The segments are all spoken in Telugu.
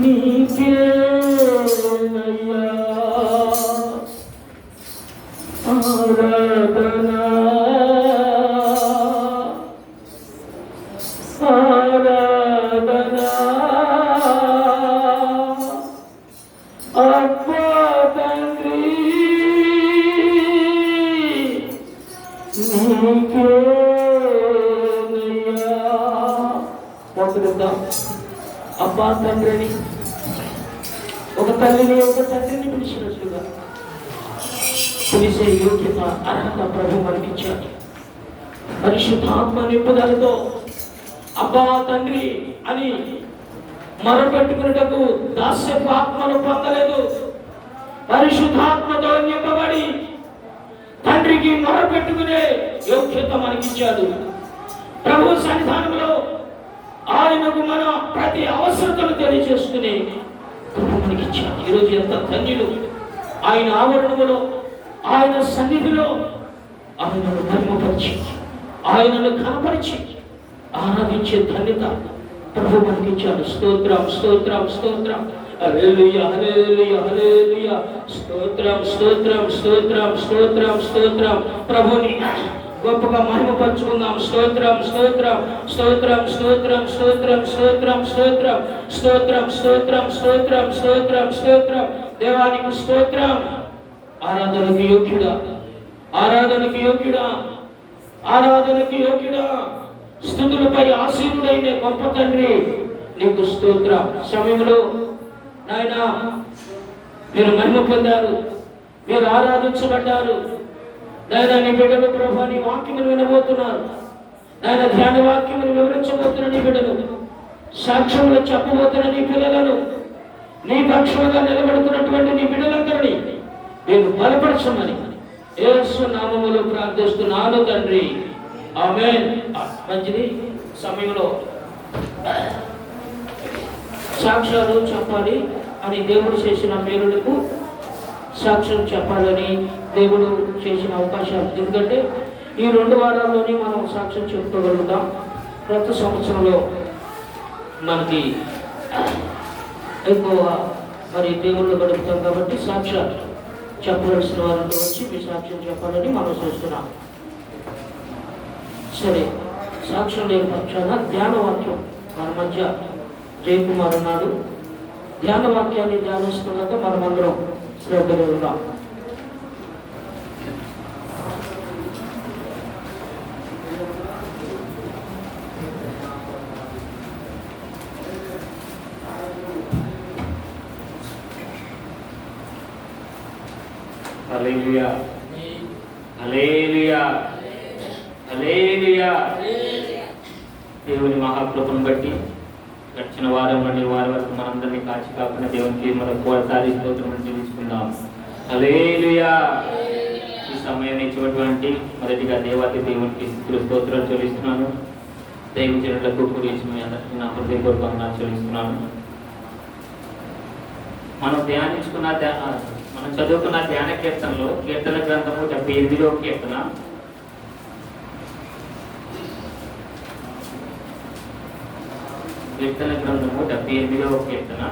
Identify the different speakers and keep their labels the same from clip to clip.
Speaker 1: నీకేనయ్యా ఆరాధనా ఆరాధనా అబ్బా తండ్రి నీకేనయ్యా. మొదలుద్దాం. అబ్బా తండ్రిని, ఒక తల్లిని ఒక తండ్రిని పిలిచినట్లుగా పిలిచే యోగ్యత అర్హత ప్రభు మనకిచ్చాడు. పరిశుద్ధాత్మ నింపుదలతో అబ్బా తండ్రి అని మొరపెట్టుకున్నటకు దాస్యపు ఆత్మను పొందలేదు. పరిశుద్ధాత్మతో నింపబడి తండ్రికి మొరపెట్టుకునే యోగ్యత మనకిచ్చాడు. ప్రభు సన్నిధానంలో ఆయనకు మన ప్రతి అవసరతను తెలియజేసుకునే ప్రభు మనకిచ్చాడు. ఈరోజు ఎంత ధన్యులు. ఆయన ఆవరణములో, ఆయన సన్నిధిలో ఆయనను మహిమపరిచి, ఆయనను కనపరిచి ఆరాధించే ధన్యత ప్రభు మనకిచ్చాడు. స్తోత్రం స్తోత్రం స్తోత్రం. హల్లెలూయా హల్లెలూయా హల్లెలూయా. స్తోత్రం స్తోత్రం స్తోత్రం స్తోత్రం స్తోత్రం. ప్రభుని గొప్పగా మహిమపరచుకుందాం. స్తోత్రం స్తోత్రం స్తోత్రం స్తోత్రం స్తోత్రం స్తోత్రం స్తోత్రం స్తోత్రం స్తోత్రం స్తోత్రం స్తోత్రం స్తోత్రం. దేవానికి స్తోత్రం. ఆరాధనకు యోగ్యుడా, ఆరాధనకు యోగ్యుడా, ఆరాధనకు యోగ్యుడా. స్తుతులపై ఆసీనుడైన గొప్ప తండ్రి నీకు స్తోత్రం. సమయంలో నాయనా మీరు మహిమ పొందారు, మీరు ఆరాధించబడ్డారు. నాయన నీ బిడ్డలు ప్రభు నీ వాక్యమును వినబోతున్నారు. నాయన ధ్యాన వాక్యమును వివరించబోతున్న నీ బిడ్డలు, సాక్ష్యములు చెప్పబోతున్న నీ పిల్లలను, నీ పక్షముగా నిలబడుతున్నటువంటి నీ బిడ్డలందరినీ నేను బలపరచమని యేసు నామములో ప్రార్థిస్తున్నాను తండ్రి. ఆమేన్. మంచిది. సమయంలో సాక్ష్యాలు చెప్పాలి అని దేవుడు చేసిన మేలులకు సాక్ష్యం చెప్పాలని దేవుడు చేసిన అవకాశాలు. ఎందుకంటే ఈ 2 వారాల్లోనే మనం సాక్ష్యం చెప్పుకోగలుగుతాం. ప్రతి సంవత్సరంలో మనకి ఎక్కువ మరి దేవుళ్ళు గడుపుతాం కాబట్టి సాక్ష్యాలు చెప్పవలసిన వారితో వచ్చి మీ సాక్ష్యం చెప్పాలని మనం చూస్తున్నాం. సరే, సాక్ష్యం లేని పక్షాన ధ్యాన వాక్యం మన మధ్య జయకుమార్ ఉన్నాడు. ధ్యాన వాక్యాన్ని ధ్యానిస్తున్నాక మనమందరం శ్రద్ధగా ఉన్నాం.
Speaker 2: హల్లెలూయా హల్లెలూయా హల్లెలూయా. దేవుని మహాకృపను బట్టి గడిచిన వారం నుండి వారి వరకు మనందరినీ కాచి కాకుండా దేవునికి మనం కోరసారి స్తోత్రం చెల్లించుకుందాం. హల్లెలూయా. ఈ సమయాన్ని ఇచ్చినటువంటి మొదటిగా దేవాతి దేవునికి స్తోత్రాలు చెల్లిస్తున్నాను. దైవజనులకు గురించి మీ అందరికీ నా హృదయపూర్వకంగా చెల్లిస్తున్నాను. మనం చదువుకున్న ధ్యాన కీర్తనలో కీర్తన గ్రంథము 78వ కీర్తన కీర్తన గ్రంథము 78వ కీర్తన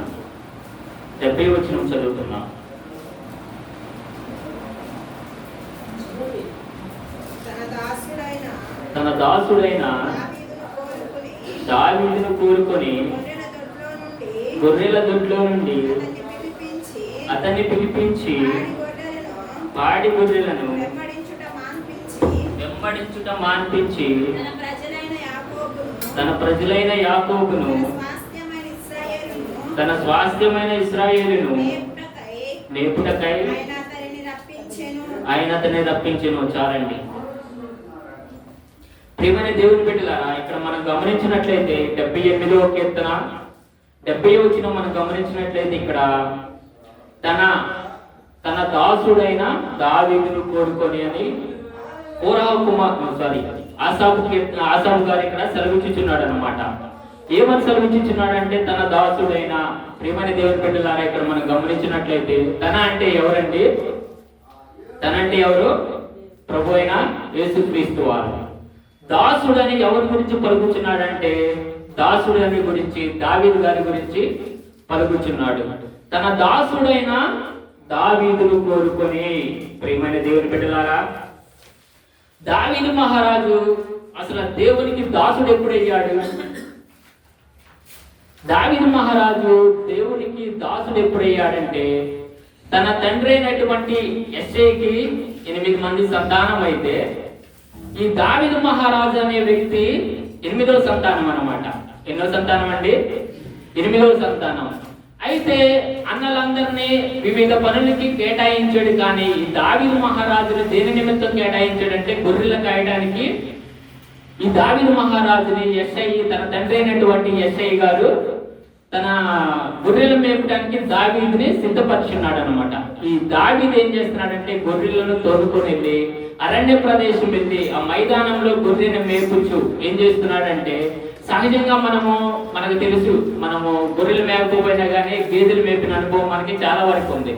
Speaker 2: 70వ వచనం చదువుతున్నాం. తన దాసుడైన దావీదును కోరుకొని గొర్రెల దొడ్లో నుండి అతన్ని పిలిపించి పాడి గొర్రెలను వెంబడించుట మాన్పించి తన ప్రజలైన యాకోబును తన స్వాస్థ్యమైన ఇశ్రాయేలును మేపుటకై ఆయన అతన్ని రప్పించెను. చాలండి. ప్రియమైన దేవుని బిడ్డలారా, ఇక్కడ మనం గమనించినట్లయితే 78వ కీర్తన 70వ వచనం మనం గమనించినట్లయితే ఇక్కడ తన దాసుడైన దావీదును కోరుకొని అని ఆసాపు గారు ఇక్కడ సెలవిచ్చుచున్నాడు అన్నమాట. ఏమని సెలవిచ్చుచున్నాడంటే తన దాసుడైన. ప్రియమైన దేవుని బిడ్డలారా, ఇక్కడ మనం గమనించినట్లయితే తన అంటే ఎవరండి? తన అంటే ఎవరు? ప్రభు అయిన యేసుక్రీస్తు వారు. దాసుడని ఎవరి గురించి పలుకుచున్నాడంటే దాసుడని గురించి, దావీదు గారి గురించి పలుకుచున్నాడు. తన దాసుడైన దావీదును కోరుకొని. ప్రియమైన దేవుని బిడ్డలారా, దావీదు మహారాజు అసలు దేవునికి దాసుడు ఎప్పుడయ్యాడు? దావీదు మహారాజు దేవునికి దాసుడు ఎప్పుడయ్యాడంటే, తన తండ్రి అయినటువంటి యెష్షయికి 8 మంది సంతానం అయితే, ఈ దావీదు మహారాజు అనే వ్యక్తి 8వ సంతానం అన్నమాట. ఎన్నో సంతానం అండి? 8వ సంతానం. అయితే అన్నలందరినీ వివిధ పనులకి కేటాయించాడు. కానీ ఈ దావీదు మహారాజుని దేని నిమిత్తం కేటాయించాడంటే, గొర్రెలు కాయడానికి ఈ దావీదు మహారాజుని యెష్షయి, తన తండ్రి అయినటువంటి యెష్షయి గారు తన గొర్రెలు మేపడానికి దావీదుని సిద్ధపరిచున్నాడు అనమాట. ఈ దావీదు ఏం చేస్తున్నాడంటే, గొర్రెలను తోలుకొని వెళ్ళి అరణ్య ప్రదేశం వెళ్ళి ఆ మైదానంలో గొర్రెను మేపుచు ఏం చేస్తున్నాడంటే, సహజంగా మనకు తెలుసు, మనము గొర్రెలు మేపకపోయినా కానీ గేదెలు మేపిన అనుభవం మనకి చాలా వరకు ఉంది.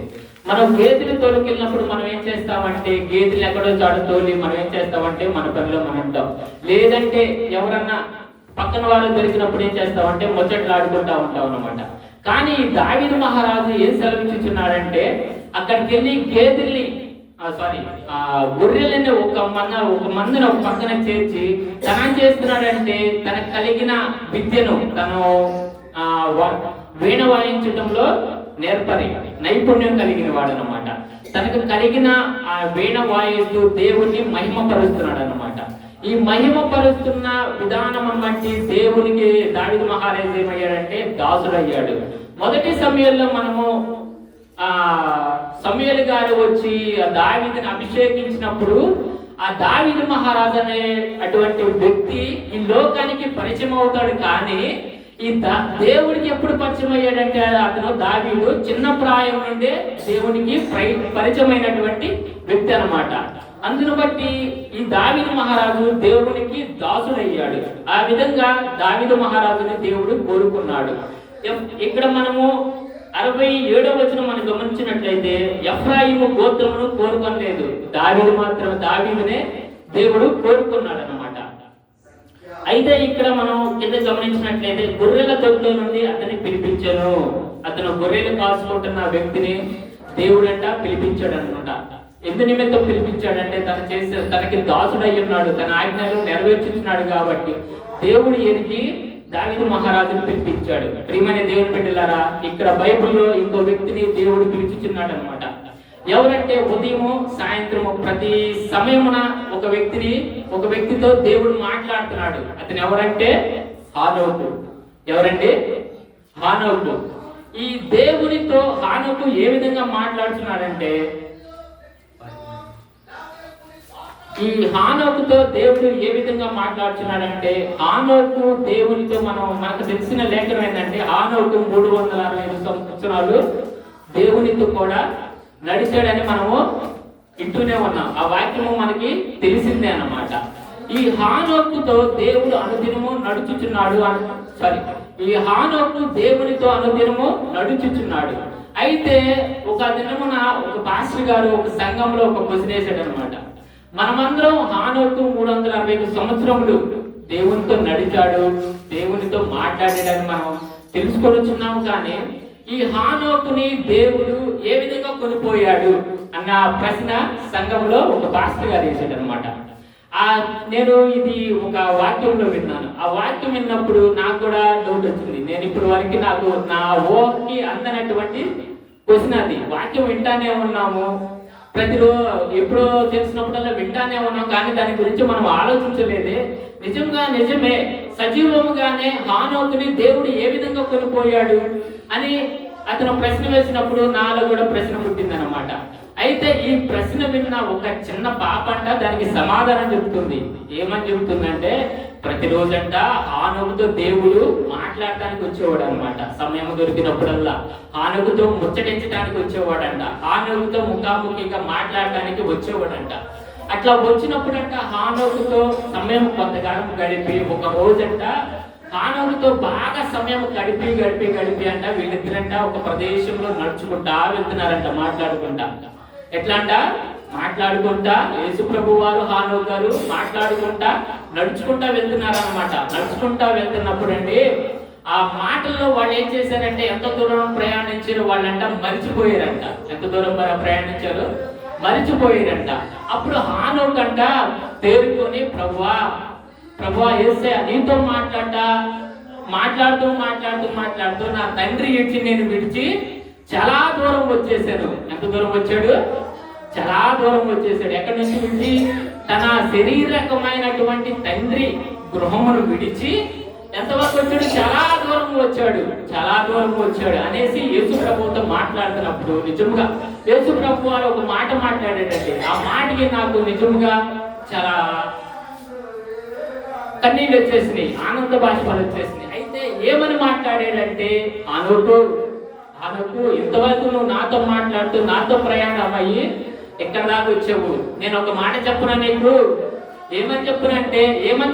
Speaker 2: మనం గేదెలు తోలుకెళ్ళినప్పుడు మనం ఏం చేస్తామంటే, గేదెలు ఎక్కడో చాటు తోలి మనం ఏం చేస్తామంటే మన పనిలో మనం ఉంటాం. లేదంటే ఎవరన్నా పక్కన వాళ్ళు దొరికినప్పుడు ఏం చేస్తామంటే ముచ్చట్లు ఆడుకుంటా ఉంటాం అన్నమాట. కానీ దావీదు మహారాజు ఏం సెలవిచ్చుచున్నాడంటే, అక్కడికి వెళ్ళి గొర్రెలని ఒక మందుని ఒక పక్కన చేర్చి తన చేస్తున్నాడంటే, తనకు కలిగిన విద్యను తను వీణ వాయించడంలో నైపుణ్యం కలిగిన వాడు అనమాట. తనకు కలిగిన ఆ వీణ వాయిస్తూ దేవుణ్ణి మహిమపరుస్తున్నాడు అనమాట. ఈ మహిమపరుస్తున్న విధానం బట్టి దేవునికి దావీదు మహారాజు ఏమయ్యాడంటే దాసుడయ్యాడు. మొదటి సమయంలో మనము సమూయేలు గారు వచ్చి దావీదుని అభిషేకించినప్పుడు ఆ దావీదు మహారాజు అనే అటువంటి వ్యక్తి ఈ లోకానికి పరిచయం అవుతాడు. కానీ ఈ దేవుడికి ఎప్పుడు పరిచయం అయ్యాడంటే, అతను దావీదు చిన్న ప్రాయం నుండే దేవునికి పరిచయమైనటువంటి వ్యక్తి అన్నమాట. అందును బట్టి ఈ దావీదు మహారాజు దేవునికి దాసుడయ్యాడు. ఆ విధంగా దావీదు మహారాజుని దేవుడు కోరుకున్నాడు. ఇక్కడ మనము 67వ వచనం మనం గమనించినట్లయితే, ఎఫ్రాయిము గోత్రమును కోరుకోలేదు, దావీదునే దేవుడు కోరుకున్నాడు అన్నమాట. అయితే ఇక్కడ మనం కింద గమనించినట్లయితే, గొర్రెల దొడ్లో నుండి అతన్ని పిలిపించాను. అతను గొర్రెలు కాచుకుంటున్న వ్యక్తిని దేవుడంట పిలిపించాడు అనమాట. ఎందు నిమిత్తం పిలిపించాడంటే, తనకి దాసుడై ఉన్నాడు, తన ఆజ్ఞలు నెరవేర్చుతున్నాడు కాబట్టి దేవుడు ఎరిగి దావీదు మహారాజును పిలిపించాడు. ప్రియమైన దేవుని బిడ్డలారా, ఇక్కడ బైబిల్లో ఇంకో వ్యక్తిని దేవుడు పిలిపించుచున్నాడు అనమాట. ఎవరంటే, ఉదయము సాయంత్రము ప్రతి సమయమున ఒక వ్యక్తితో దేవుడు మాట్లాడుతున్నాడు. అతను ఎవరంటే హానోకు. ఎవరంటే హానోకు. ఈ దేవునితో హానోకు ఏ విధంగా మాట్లాడుతున్నాడంటే, ఈ హానోకుతో దేవుడు ఏ విధంగా మాట్లాడుతున్నాడంటే, హానోకు దేవునితో మనకు తెలిసిన లేఖనం ఏంటంటే, హానోకు 365 సంవత్సరాలు దేవునితో కూడా నడిచాడని మనము వింటూనే ఉన్నాం. ఆ వాక్యము మనకి తెలిసిందే అన్నమాట. ఈ హానోకుతో దేవుడు అనుదినము నడుచుచున్నాడు. ఈ హానోకు దేవునితో అనుదినము నడుచుచున్నాడు. అయితే ఒక దినమున ఒక పాస్టర్ గారు ఒక సంఘంలో ఒక క్వశ్చన్ వేసాడు అనమాట. మనమందరం హానోకు 365 సంవత్సరములు దేవునితో నడిచాడు, దేవునితో మాట్లాడాడని మనం తెలుసుకొనిచున్నాము. కానీ ఈ హానోకుని దేవుడు ఏ విధంగా కొనిపోయాడు అన్న ప్రశ్న సంఘంలో ఒక పాస్టర్ గారు వేసాడు అనమాట. నేను ఇది ఒక వాక్యంలో విన్నాను. ఆ వాక్యం విన్నప్పుడు నాకు కూడా డౌట్ వచ్చింది. నేను ఇప్పటి వరకు నాకు నా ఊహకి అందనటువంటి క్వశ్చన్ అది. వాక్యం వింటానే ఉన్నాము, ప్రతిరోజు ఎప్పుడో తెలిసినప్పుడల్లా వింటానే ఉన్నాం, కానీ దాని గురించి మనం ఆలోచించలేదే. నిజమే సజీవముగానే హానోకుని దేవుడు ఏ విధంగా కొనిపోయాడు అని అతను ప్రశ్న వేసినప్పుడు నాలో కూడా ప్రశ్న పుట్టిందనమాట. అయితే ఈ ప్రశ్న విన్న ఒక చిన్న పాపంట దానికి సమాధానం చెబుతుంది. ఏమని చెబుతుందంటే, ప్రతిరోజంట హానోకుతో దేవుడు మాట్లాడటానికి వచ్చేవాడు అనమాట. సమయం దొరికినప్పుడల్లా హానోకుతో ముచ్చటించడానికి వచ్చేవాడంట. హానోకుతో ముఖాముఖిగా మాట్లాడటానికి వచ్చేవాడంట. అట్లా వచ్చినప్పుడంట హానోకుతో సమయం కొంతకాలం గడిపి ఒక రోజంట హానోకుతో బాగా సమయం గడిపి అంట వీళ్ళిద్దరంట ఒక ప్రదేశంలో నడుచుకుంటా వెళ్తున్నారంట, మాట్లాడుకుంటా. ఎట్లా అంట మాట్లాడుకుంటా యేసు ప్రభు వారు హానోకు గారు మాట్లాడుకుంటా నడుచుకుంటా వెళ్తున్నారన్నమాట. నడుచుకుంటా వెళ్తున్నప్పుడు అండి ఆ మాటల్లో వాళ్ళు ఏం చేశారంటే ఎంత దూరం ప్రయాణించారు వాళ్ళంట మరిచిపోయారంట. ఎంత దూరం ప్రయాణించారు మరిచిపోయారంట. అప్పుడు హానోకంట తేరుకొని ప్రభువా యేసయ్య నీతో మాట్లాడుతూ నా తండ్రి ఇచ్చి నేను విడిచి చాలా దూరం వచ్చేసాను. ఎంత దూరం వచ్చాడు? చాలా దూరం వచ్చేసాడు. ఎక్కడి నుంచి విడిచి? తన శరీరకమైనటువంటి తండ్రి గృహమును విడిచి ఎంతవరకు వచ్చాడు? చాలా దూరం వచ్చాడు అనేసి యేసు ప్రభువుతో మాట్లాడుతున్నప్పుడు నిజంగా యేసు ప్రభు అని ఒక మాట మాట్లాడేటండి. ఆ మాటకి నాకు నిజంగా చాలా కన్నీళ్ళు వచ్చేసినాయి, ఆనంద బాష్పాలు వచ్చేసినాయి. అయితే ఏమని మాట్లాడాడంటే, అనుకు ఇంతవరకు నువ్వు నాతో మాట్లాడుతూ నాతో ప్రయాణం అయ్యి ఎక్కడ దాకా వచ్చావు. నేను ఒక మాట చెప్పునా నీకు? ఏమని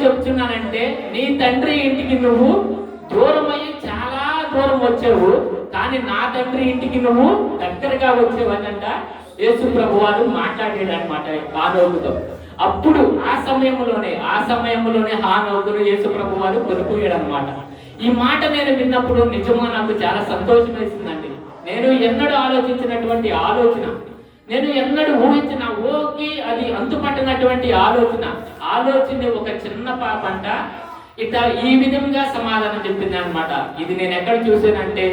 Speaker 2: చెప్తున్నానంటే నీ తండ్రి ఇంటికి నువ్వు దూరం అయ్యి చాలా దూరం వచ్చావు, కానీ నా తండ్రి ఇంటికి నువ్వు దగ్గరగా వచ్చావు అనంట యేసు ప్రభు వారు మాట్లాడాడు అనమాట హానోకుతో. అప్పుడు ఆ సమయంలోనే హానోకును యేసు ప్రభు వారు కొనుక్కోయాడు అనమాట. ఈ మాట నేను విన్నప్పుడు నిజంగా నాకు చాలా సంతోషం వేసిందండి. నేను ఎన్నడూ ఆలోచించినటువంటి ఆలోచన, నేను ఎన్నడూ ఊహించిన అది అంతుపట్టినటువంటి ఆలోచన ఒక చిన్న పాప అంట ఇట్లా ఈ విధంగా సమాధానం చెప్పింది అనమాట. ఇది నేను ఎక్కడ చూసానంటే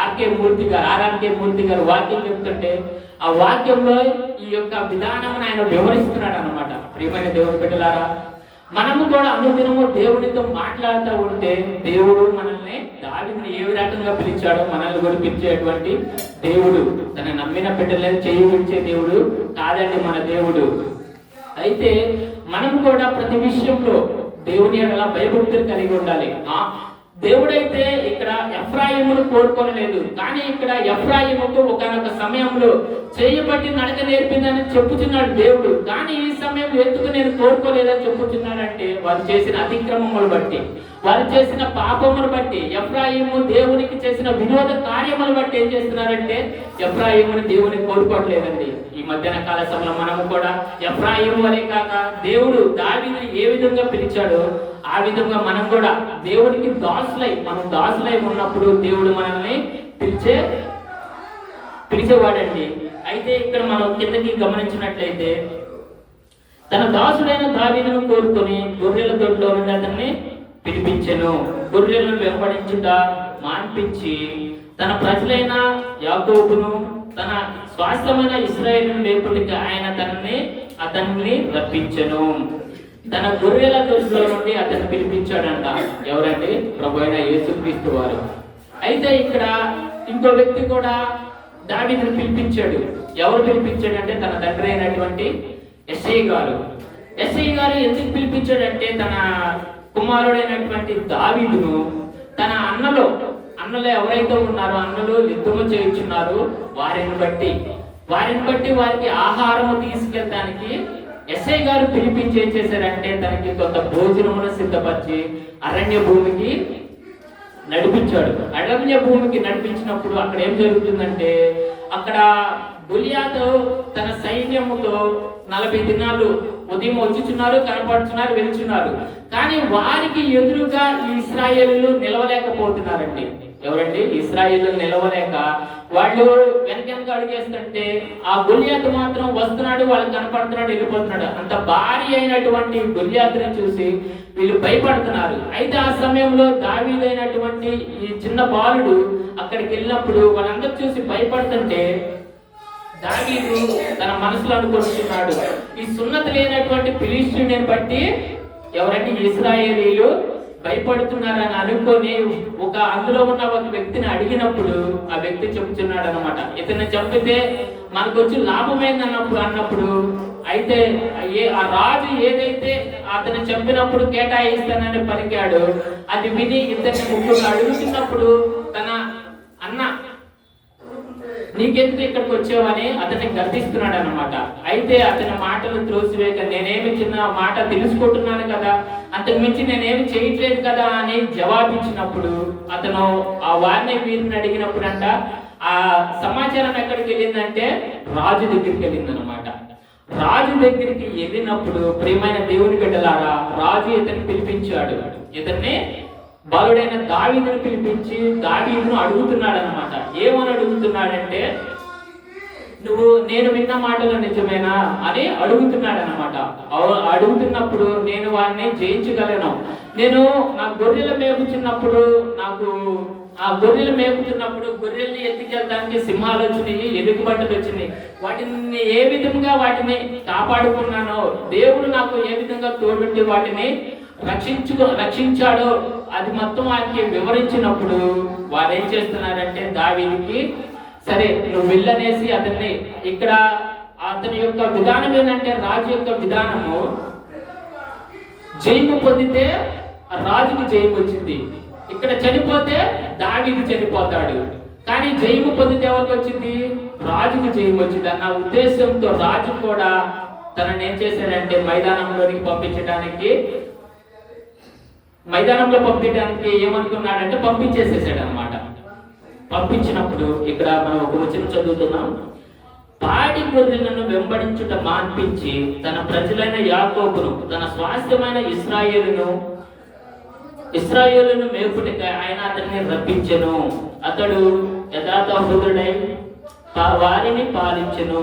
Speaker 2: ఆర్కే మూర్తి గారు వాక్యం చెప్తుంటే ఆ వాక్యంలో ఈ యొక్క విధానం ఆయన వివరిస్తున్నాడు అనమాట. ప్రియమైన దేవుని బిడ్డలారా, మనము కూడా అనుదినము దేవునితో మాట్లాడుతూ ఉంటే దేవుడు మనల్ని దావీదుని ఏ రకంగా పిలిచాడో మనల్ని కూడా పిలిచేటువంటి దేవుడు. తన నమ్మిన బిడ్డలను చేయించే దేవుడు కాదండి మన దేవుడు. అయితే మనం కూడా ప్రతి విషయంలో దేవుని ఎడల భయభక్తులు కలిగి ఉండాలి. దేవుడైతే ఇక్కడ ఎఫ్రాయిమును కోరుకోలేదు, కానీ ఇక్కడ ఎఫ్రాయిముకు ఒకనొక సమయంలో చేయబట్టి నడక నేర్పిందని చెప్పుచున్నాడు దేవుడు. కానీ ఈ సమయంలో ఎందుకు నేను కోరుకోలేదని చెప్పుచున్నాడంటే వారు చేసిన అతిక్రమములు బట్టి, వారు చేసిన పాపములు బట్టి, ఎఫ్రాయిము దేవునికి చేసిన వినోద కార్యములు బట్టి ఏం చేస్తున్నారంటే ఎఫ్రాయిముని దేవుని కోరుకోవట్లేదండి. ఈ మధ్యాహ్న కాల సమయంలో మనము కూడా ఎఫ్రాయిము వలె కాక దేవుడు దావీదుని ఏ విధంగా పిలిచాడో ఆ విధంగా మనం కూడా దేవుడికి దాసులై ఉన్నప్పుడు దేవుడు మనల్ని పిలిచేవాడండి. అయితే ఇక్కడ మనం కిందకి గమనించినట్లయితే తన దాసుడైన దావీదును కోరుకొని గొర్రెల దొడ్లో నుండి అతన్ని పిలిపించెను. గొర్రెలను వెంబడించుట మాన్పించి తన ప్రజలైన యాకోబును తన స్వాస్థ్యమైన ఇశ్రాయేలును లేపుటికి ఆయన అతన్ని రప్పించెను. తన గొర్రెల దొడ్లో నుండి అతన్ని పిలిపించాడంట. ఎవరండి? ప్రభు అయిన యేసుక్రీస్తు వారు. అయితే ఇక్కడ ఇంకో వ్యక్తి కూడా దావీదుని పిలిపించాడు. ఎవరు పిలిపించాడంటే తన తండ్రి అయినటువంటి యెష్షయి గారు ఎందుకు పిలిపించాడంటే తన కుమారుడైనటువంటి దావీదును తన అన్నలు ఎవరైతే ఉన్నారో అన్నలు యుద్ధము చేయించున్నారు వారిని బట్టి వారికి ఆహారము తీసుకెళ్ళడానికి యెష్షయి గారు పిలిపించి ఏం చేశారంటే తనకి కొంత భోజనమును సిద్ధపరిచి అరణ్య భూమికి నడిపించాడు. అరణ్య భూమికి నడిపించినప్పుడు అక్కడ ఏం జరుగుతుందంటే అక్కడ గొలియాతు తన సైన్యముతో 40 దినాలు ఉదయం వచ్చుచున్నారు, కనపడుతున్నారు, వెళ్తున్నారు. కానీ వారికి ఎదురుగా ఈ ఇశ్రాయేలీయులు నిలవలేకపోతున్నారండి. ఎవరండి? ఇశ్రాయేలీయులు నిలవలేక వాళ్ళు వెనక అడుగేస్తుంటే ఆ గొలియాతు మాత్రం వస్తున్నాడు, వాళ్ళు కనపడుతున్నాడు, వెళ్ళిపోతున్నాడు. అంత భారీ అయినటువంటి గొలియాతుని చూసి వీళ్ళు భయపడుతున్నారు. అయితే ఆ సమయంలో దావీదైనటువంటి ఈ చిన్న బాలుడు అక్కడికి వెళ్ళినప్పుడు వాళ్ళందరూ చూసి భయపడుతుంటే దావీదు తన మనసులో అనుకుంటున్నాడు, ఈ సున్నతి లేనటువంటి ఫిలిష్తీయుని బట్టి ఎవరంటే ఇశ్రాయేలీయులు భయపడుతున్నారని అనుకొని అందులో ఉన్న ఒక వ్యక్తిని అడిగినప్పుడు ఆ వ్యక్తి చెప్తున్నాడు అనమాట, ఇతన్ని చంపితే మనకు వచ్చి లాభమైంది అన్నప్పుడు అయితే ఆ రాజు ఏదైతే అతను చంపినప్పుడు కేటాయిస్తానని పలికాడు అది విని ఇతన్ని ముగ్గురు అడుగుతున్నప్పుడు తన అన్న నీకెందుకు ఇక్కడికి వచ్చావని అతన్ని గర్దిస్తున్నాడు అనమాట. అయితే అతని మాటలు త్రోసివేయక నేనేమి చిన్న మాట తెలుసుకుంటున్నాను కదా, అంతకు మించి నేనేమి చేయట్లేదు కదా అని జవాబిచ్చినప్పుడు అతను ఆ వారిని వీరిని అడిగినప్పుడు అంట ఆ సమాచారం ఎక్కడికి వెళ్ళిందంటే రాజు దగ్గరికి వెళ్ళిందనమాట. రాజు దగ్గరికి వెళ్ళినప్పుడు ప్రియమైన దేవుని బిడ్డలారా రాజు ఇతన్ని పిలిపించాడు, ఇతన్ని బాలుడైన దావీదును పిలిపించి దావీదును అడుగుతున్నాడు అనమాట. ఏమని అడుగుతున్నాడంటే, నేను విన్న మాటలు నిజమేనా అని అడుగుతున్నాడు అనమాట. అడుగుతున్నప్పుడు నేను వారిని జయించగలను. నేను నా గొర్రెలు మేపుతున్నప్పుడు గొర్రెల్ని ఎత్తుకెళ్ళడానికి సింహాలు వచ్చినాయి, ఎలుగుబంటులు వచ్చినాయి. వాటిని ఏ విధంగా వాటిని కాపాడుకున్నానో, దేవుడు నాకు ఏ విధంగా తోడుండి వాటిని రక్షించాడో అది మొత్తం ఆయనకి వివరించినప్పుడు వారు ఏం చేస్తున్నారంటే, దావీదుకి సరే నువ్వు వెళ్ళనేసి అతన్ని, ఇక్కడ అతని యొక్క విధానం ఏంటంటే, రాజు యొక్క విధానము జయము పొందితే రాజుకు జయం వచ్చింది, ఇక్కడ చనిపోతే దావీదు చనిపోతాడు. కానీ జయము పొందితే ఎవరికి వచ్చింది? రాజుకు జయం వచ్చింది అన్న ఉద్దేశంతో రాజు కూడా తనని ఏం చేశాడంటే మైదానంలో పంపించడానికి ఏమనుకున్నాడంటే పంపించేసేసాడు అనమాట. పంపించినప్పుడు ఇక్కడ మనం ఒక వచనం చదువుతున్నాం. పాడి గొర్రెలను వెంబడించుట మాన్పించి తన ప్రజలైన యాకోబును, తన స్వాస్థ్యమైన ఇశ్రాయేలును మేపుటకై ఆయన అతన్ని రప్పించెను. అతడు యథార్థహృదయుడై వారిని పాలించెను.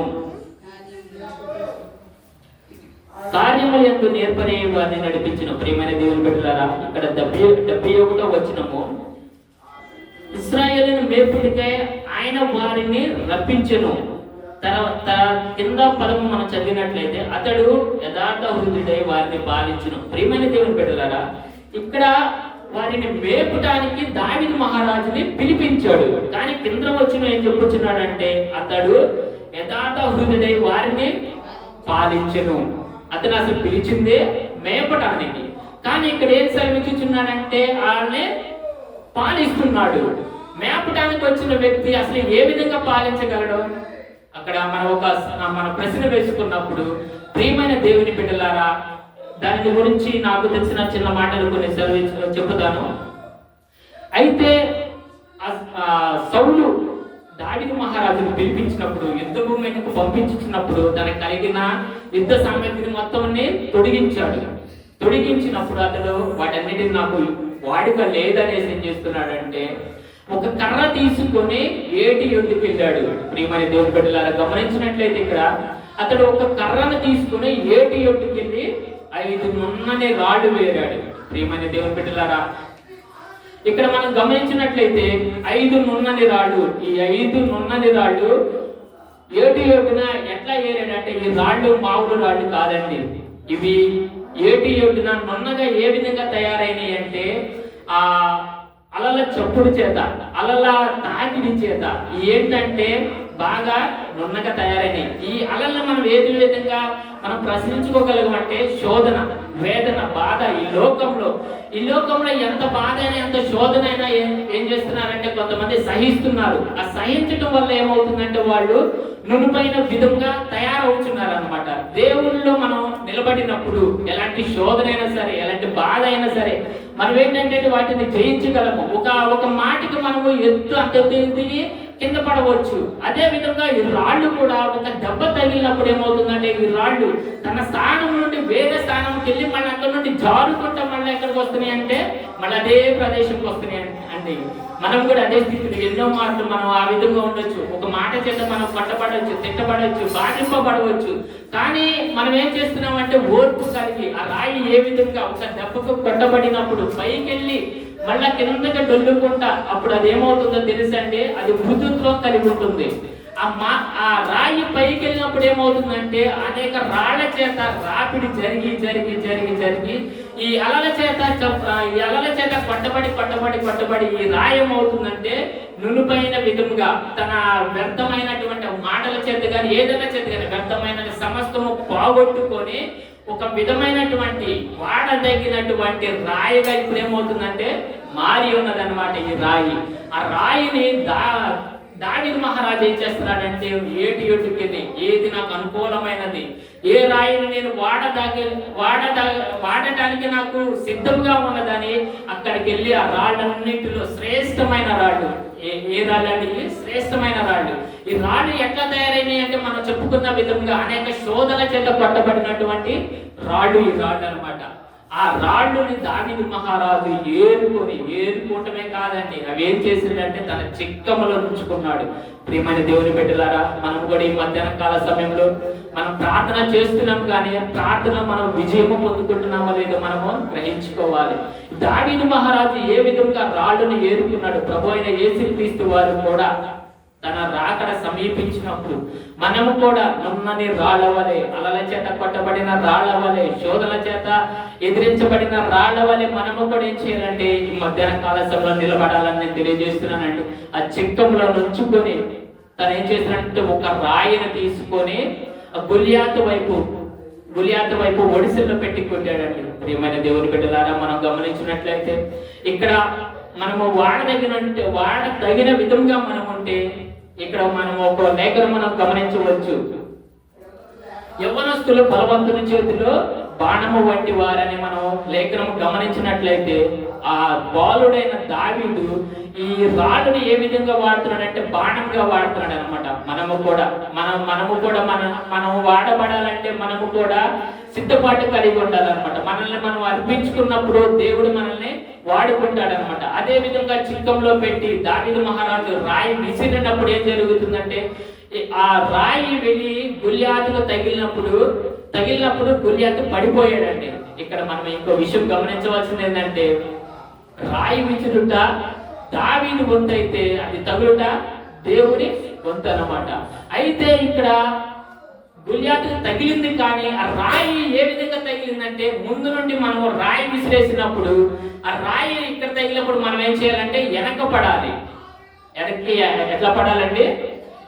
Speaker 2: కార్యములు ఎందు నేర్పరే వారిని నడిపించిన. ప్రియమైన దేవుని బిడ్డలారా, ఇక్కడ 71వ వచనము, ఇశ్రాయేలును మేపుటకై ఆయన వారిని రప్పించెను. కింద పదము మనం చదివినట్లయితే అతడు యథార్థ హృదయుడై వారిని పాలించును. ప్రియమైన దేవుని బిడ్డలారా, ఇక్కడ వారిని మేపుటానికి దావీదు మహారాజుని పిలిపించాడు. కానీ కింద వచ్చిన ఏం చెప్పుచున్నాడంటే, అతడు యథార్థ హృదయుడై వారిని పాలించెను. అతను అసలు పిలిచిందే మేపటానికి, కానీ ఇక్కడ ఏం సెలవిచ్చుచున్నాడంటే వాళ్ళని పాలిస్తున్నాడు. మేపటానికి వచ్చిన వ్యక్తి అసలు ఏ విధంగా పాలించగలడు? అక్కడ మన ప్రశ్న వేసుకున్నప్పుడు, ప్రియమైన దేవుని బిడ్డలారా, దాని గురించి నాకు తెలిసిన చిన్న మాటలు కొన్ని చెబుతాను. అయితే సౌలు దావీదు మహారాజును పిలిపించినప్పుడు, యుద్ధ భూమికి పంపించినప్పుడు తనకు కలిగిన యుద్ధ సామగ్రిని మొత్తం తొడిగించినప్పుడు అతడు వాటన్నిటిని నాకు వాడుక లేదనేసి ఏం చేస్తున్నాడంటే, ఒక కర్ర తీసుకొని ఏటి ఒడ్డుకు వెళ్ళాడు. ప్రియమైన దేవుని బిడ్డలారా, గమనించినట్లయితే ఇక్కడ అతడు ఒక కర్రను తీసుకుని ఏటి ఒడ్డుకు వెళ్ళి 5 నున్నని రాళ్ళు వేరాడు. ప్రియమైన దేవుని బిడ్డలారా, ఇక్కడ మనం గమనించినట్లయితే 5 నున్నని రాళ్ళు, ఈ 5 నున్నని రాళ్ళు ఏటి ఒడ్డున ఎట్లా ఏరాడంటే, ఈ రాళ్ళు మామూలు రాళ్ళు కాదండి. ఇవి ఏటి ఒడ్డున నున్నగా ఏ విధంగా తయారైనాయి అంటే, ఆ అలల చప్పుడు చేత, అలల తాకిడి చేత ఏంటంటే బాగా నున్నగా తయారైనాయి. ఈ అలల్ని మనం ఏది విధంగా మనం ప్రశ్నించుకోగలగమంటే, శోధన, వేదన, బాధ. ఈ లోకంలో ఎంత బాధ అయినా ఎంత శోధన అయినా ఏం చేస్తున్నారంటే కొంతమంది సహిస్తున్నారు. ఆ సహించడం వల్ల ఏమవుతుందంటే వాళ్ళు నునుపైన విధంగా తయారవుతున్నారు అనమాట. దేవుళ్ళలో మనం నిలబడినప్పుడు ఎలాంటి శోధన అయినా సరే, ఎలాంటి బాధ అయినా సరే మనం ఏంటంటే వాటిని జయించగలము. ఒక మాటికి మనము అంత దిగి కింద పడవచ్చు. అదే విధంగా ఈ రాళ్ళు కూడా ఒక దెబ్బ తగిలినప్పుడు ఏమవుతుందంటే, ఈ రాళ్ళు తన స్థానం నుండి వేరే స్థానంకి వెళ్ళి మళ్ళీ అక్కడ నుండి జారుకుంటా మళ్ళీ ఎక్కడికి వస్తున్నాయి అంటే మళ్ళీ అదే ప్రదేశంకి వస్తున్నాయి అండి. మనం కూడా అదే స్థితిలో ఎన్నో మార్లు మనం ఆ విధంగా ఉండొచ్చు. ఒక మాట చేత మనం పట్టబడవచ్చు, తిట్టబడవచ్చు, బాధింపబడవచ్చు. కానీ మనం ఏం చేస్తున్నామంటే ఓర్పు కలిగి ఆ రాయి ఏ విధంగా ఒక దెబ్బకు కొట్టబడినప్పుడు పైకి వెళ్ళి మళ్ళా కిందగా డొల్లుకుంటా అప్పుడు అది ఏమవుతుందో తెలుసండి, అది మృదుత్వం కలిగి ఉంటుంది. ఆ రాయి పైకి వెళ్ళినప్పుడు ఏమవుతుందంటే అనేక రాళ్ల చేత రాపిడి జరిగి ఈ అలల చేత పట్టబడి ఈ రాయి ఏమవుతుందంటే నునుపైన విధముగా తన వ్యర్థమైనటువంటి మాటల చేత కానీ ఏదైనా చేత కానీ వ్యర్థమైన సమస్తము పోగొట్టుకొని ఒక విధమైనటువంటి వాడదగినటువంటి రాయిగా ఇప్పుడు ఏమవుతుందంటే మారి ఉన్నదన్నమాట ఈ రాయి. ఆ రాయిని దావీదు మహారాజు ఏం చేస్తున్నాడంటే ఏటి ఒడ్డుకెళ్ళి ఏది నాకు అనుకూలమైనది, ఏ రాయిని నేను వాడటానికి నాకు సిద్ధంగా ఉన్నదని అక్కడికి వెళ్ళి ఆ రాళ్ళన్నింటిలో శ్రేష్టమైన రాళ్ళు. ఏ రాళ్ళు అండి? శ్రేష్టమైన రాళ్ళు. ఈ రాళ్ళు ఎట్లా తయారైనాయి అంటే మనం చెప్పుకున్న విధంగా అనేక శోధన చేత పట్టబడినటువంటి రాళ్ళు ఈ రాళ్ళు అనమాట. ఆ రాళ్ళుని దావీదు మహారాజు ఏరుకోవటమే కాదండి, అవి ఏం చేసిందంటే తన చిక్కములో ఉంచుకున్నాడు. ప్రియమైన దేవుని బిడ్డలారా, మనం కూడా ఈ మధ్యాహ్న కాల సమయంలో మనం ప్రార్థన చేస్తున్నాం, కానీ ప్రార్థన మనం విజయము పొందుకుంటున్నామో లేదో మనము గ్రహించుకోవాలి. దావీదు మహారాజు ఏ విధంగా రాళ్ళను ఏరుకున్నాడు, ప్రభు అయిన యేసుక్రీస్తు వారు కూడా తన రాకడ సమీపించినప్పుడు మనము కూడా నున్నని రాళ్ళవలే, అలల చేత కొట్టబడిన రాళ్ళవలే, శోధన చేత ఎదిరించబడిన రాళ్ళవలే మనము కూడా ఏం చేయాలంటే ఈ మధ్యాహ్న కాల సమయంలో నిలబడాలని నేను తెలియజేస్తున్నానండి. ఆ చిక్కంలో నుంచుకొని తను ఏం చేసినట్టు ఒక రాయిని తీసుకొని గులియాతు వైపు ఒడిసెల్లో పెట్టి కొట్టాడండి. ప్రియమైన దేవుని బిడ్డలారా, మనం గమనించినట్లయితే ఇక్కడ మనము వాడదగిన విధంగా మనం ఉంటే ఇక్కడ మనం ఒక లేఖను మనం గమనించవచ్చు. యవ్వనస్తులు బలవంతుని చేతిలో బాణము వంటి వారని మనం లేఖనం గమనించినట్లయితే ఆ బాలుడైన దావీదు ఈ రాళ్ళని ఏ విధంగా వాడుతున్నాడంటే బాణంగా వాడుతున్నాడు అనమాట. మనము కూడా మనం వాడబడాలంటే మనము కూడా సిద్ధపాటు కలిగి ఉండాలన్నమాట. మనల్ని మనం అర్పించుకున్నప్పుడు దేవుడు మనల్ని వాడుకుంటాడనమాట. అదే విధంగా చిక్కంలో పెట్టి దావీదు మహారాజు రాయి విసిరినప్పుడు ఏం జరుగుతుందంటే ఆ రాయి వెళ్ళి గులియాతుకు తగిలినప్పుడు గులియాతు పడిపోయాడండి. ఇక్కడ మనం ఇంకో విషయం గమనించవలసింది ఏంటంటే రాయి విసురుట దావీదు వంతు అయితే అది తగులుట దేవుని వంతు అన్నమాట. అయితే ఇక్కడ గులియాతుకు తగిలింది, కానీ ఆ రాయి ఏ విధంగా తగిలిందంటే ముందు నుండి మనం రాయి విసిరేసినప్పుడు ఆ రాయి ఇక్కడ తగిలినప్పుడు మనం ఏం చేయాలంటే వెనక్కి ఎట్లా పడాలండి,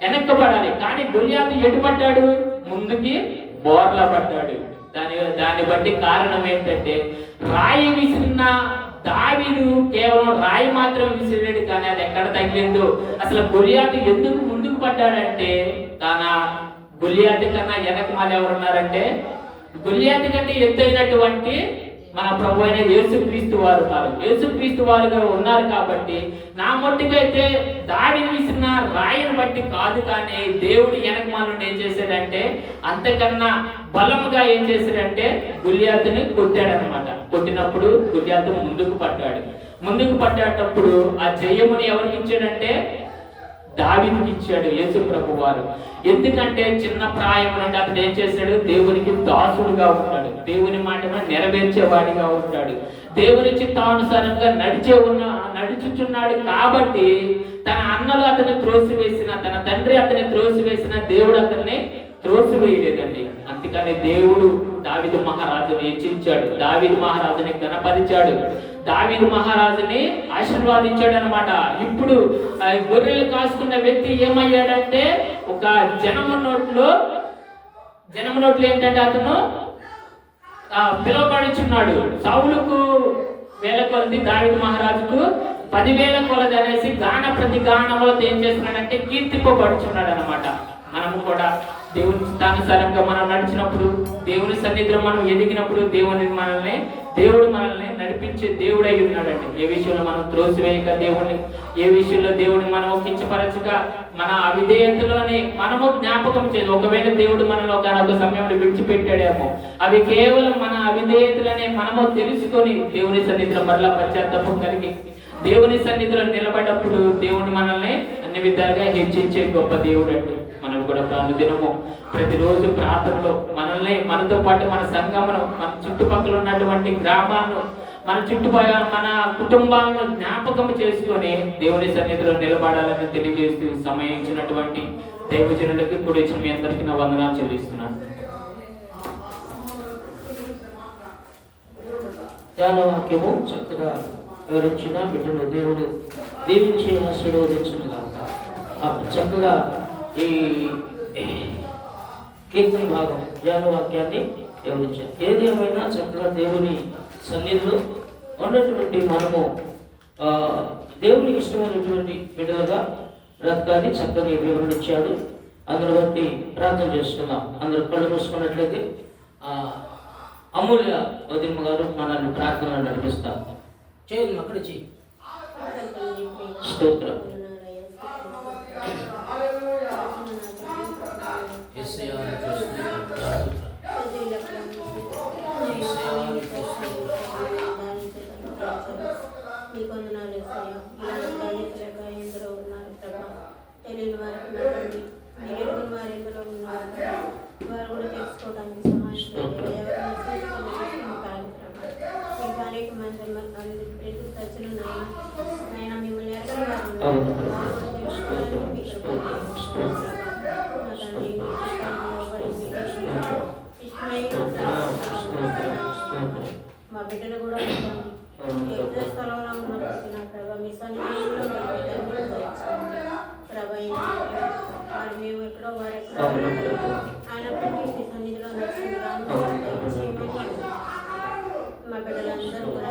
Speaker 2: వెనక్కి పడాలి. కానీ గులియాతు ఎటు పడ్డాడు, ముందుకి బోర్లా పడ్డాడు. దాన్ని బట్టి కారణం ఏంటంటే రాయి విసిరిన దావీదు కేవలం రాయి మాత్రం విసిరాడు, కానీ అది ఎక్కడ తగిలిందో. అసలు గులియాతు ఎందుకు ముందుకు పడ్డాడంటే తన గులియాతు కన్నా వెనక మళ్ళీ ఎవరున్నారంటే గులియాతు కంటే ఎత్తైనటువంటి మన ప్రభు అయిన యేసుక్రీస్తు వారు ఉన్నారు. యేసుక్రీస్తు వారుగా ఉన్నారు కాబట్టి నా మట్టుకైతే దావీదు విసిరిన రాయిని బట్టి కాదు, కానీ దేవుడు వెనకమాల నుండి ఏం చేశాడంటే అంతకన్నా బలముగా ఏం చేశాడంటే గులియాతుని కొట్టాడనమాట. కొట్టినప్పుడు గులియాతు ముందుకు పడ్డేటప్పుడు ఆ జయముని ఎవరికి ఇచ్చాడంటే దావీదుకి ఇచ్చాడు యేసు ప్రభు వారు. ఎందుకంటే చిన్న ప్రాయం నుండి అతడు ఏం చేశాడు, దేవునికి దాసుడుగా ఉంటాడు, దేవుని మాటను నెరవేర్చేవాడిగా ఉంటాడు, దేవుని చిత్తానుసారంగా నడుచుచున్నాడు. కాబట్టి తన అన్నలు అతన్ని త్రోసివేసిన, తన తండ్రి అతన్ని త్రోసివేసిన, దేవుడు అతన్ని త్రోసివేయలేదండి. అందుకని దేవుడు దావీదు మహారాజుని హెచ్చించాడు, దావీదు మహారాజుని గణపరిచాడు, దావీదు మహారాజుని ఆశీర్వాదించాడు అనమాట. ఇప్పుడు గొర్రెలు కాసుకున్న వ్యక్తి ఏమయ్యాడంటే ఒక జనము నోట్లో ఏంటంటే అతను పిలువబడుచున్నాడు. సౌలుకు 1000 కొలది, దావీదు మహారాజుకు 10,000 కొలది అనేసి గాన ప్రతి గానములో ఏం చేస్తున్నాడంటే కీర్తింపబడుచున్నాడు అనమాట. మనము కూడా దేవుని స్థానుసారంగా మనం నడిచినప్పుడు, దేవుని సన్నిధిలో మనం ఎదిగినప్పుడు దేవుడు మనల్ని నడిపించే దేవుడై ఉన్నాడండి. ఏ విషయంలో మనం త్రోసివేయక ఏ విషయంలో దేవుడిని మనం కించపరచక మన అవిధేయతలోనే మనము జ్ఞాపకం చేయదు. ఒకవేళ దేవుడు మనలో ఒక సమయంలో విడిచిపెట్టాడేమో, అవి కేవలం మన అవిధేయతలనే మనము తెలుసుకొని దేవుని సన్నిధిలో మరలా పశ్చాత్తాపం కలిగి దేవుని సన్నిధిలో నిలబడ్డప్పుడు దేవుడు మనల్ని అన్ని విధాలుగా హెచ్చించే గొప్ప దేవుడు అండి. మనం కూడా అనుదినము ప్రతిరోజు ప్రార్థనలో మనతో పాటు మన సంఘమును, మన చుట్టుపక్కల ఉన్నటువంటి గ్రామాలను, మన కుటుంబాలను జ్ఞాపకం చేసుకొని దేవుని సన్నిధిలో నిలబడాలని తెలియజేస్తూ సమయం ఇచ్చినటువంటి దైవజనులకి కూడా ఇచ్చిన మీ అందరికీ నా వందనాలు చెల్లిస్తున్నాను.
Speaker 1: వాక్యము చక్కగా వివరించిన బిడ్డలు దేవుడు దీవించి ఆశీర్వదించుగా చక్కగా ఈ కీర్తన భాగం జ్ఞానవాక్యాన్ని వివరించారు. ఏది ఏమైనా చక్కగా దేవుని సన్నిధిలో ఉన్నటువంటి మనము దేవునికి ఇష్టమైనటువంటి బిడ్డలుగా బ్రతకాన్ని చక్కగా వివరించాడు. అందును బట్టి ప్రార్థన చేసుకుందాం. అందరూ కళ్ళు మూసుకున్నట్లయితే అమూల్య వదిమ్మ గారు మనల్ని ప్రార్థనలు నడిపిస్తారు. చేయండి, అక్కడ చేయి. స్తోత్రం.
Speaker 3: వారికి మీరు వారి ఇందులో ఉన్నారు వారు కూడా తెలుసుకోవడానికి సహాయం చేయండి. ఇంకా అనేక మంది ప్రతి దశలు నాయన మిమ్మల్ని ఎరగని వారు మా బిడ్డలు కూడా ఏ స్థలంలో ఉన్నప్పటికీ నా ప్రభావ మీ సన్నిధిలో ప్రభావ మరి మేము ఎక్కడో వారు ఎక్కడో అయినప్పటికీ మీ సన్నిధిలో మా బిడ్డలందరూ కూడా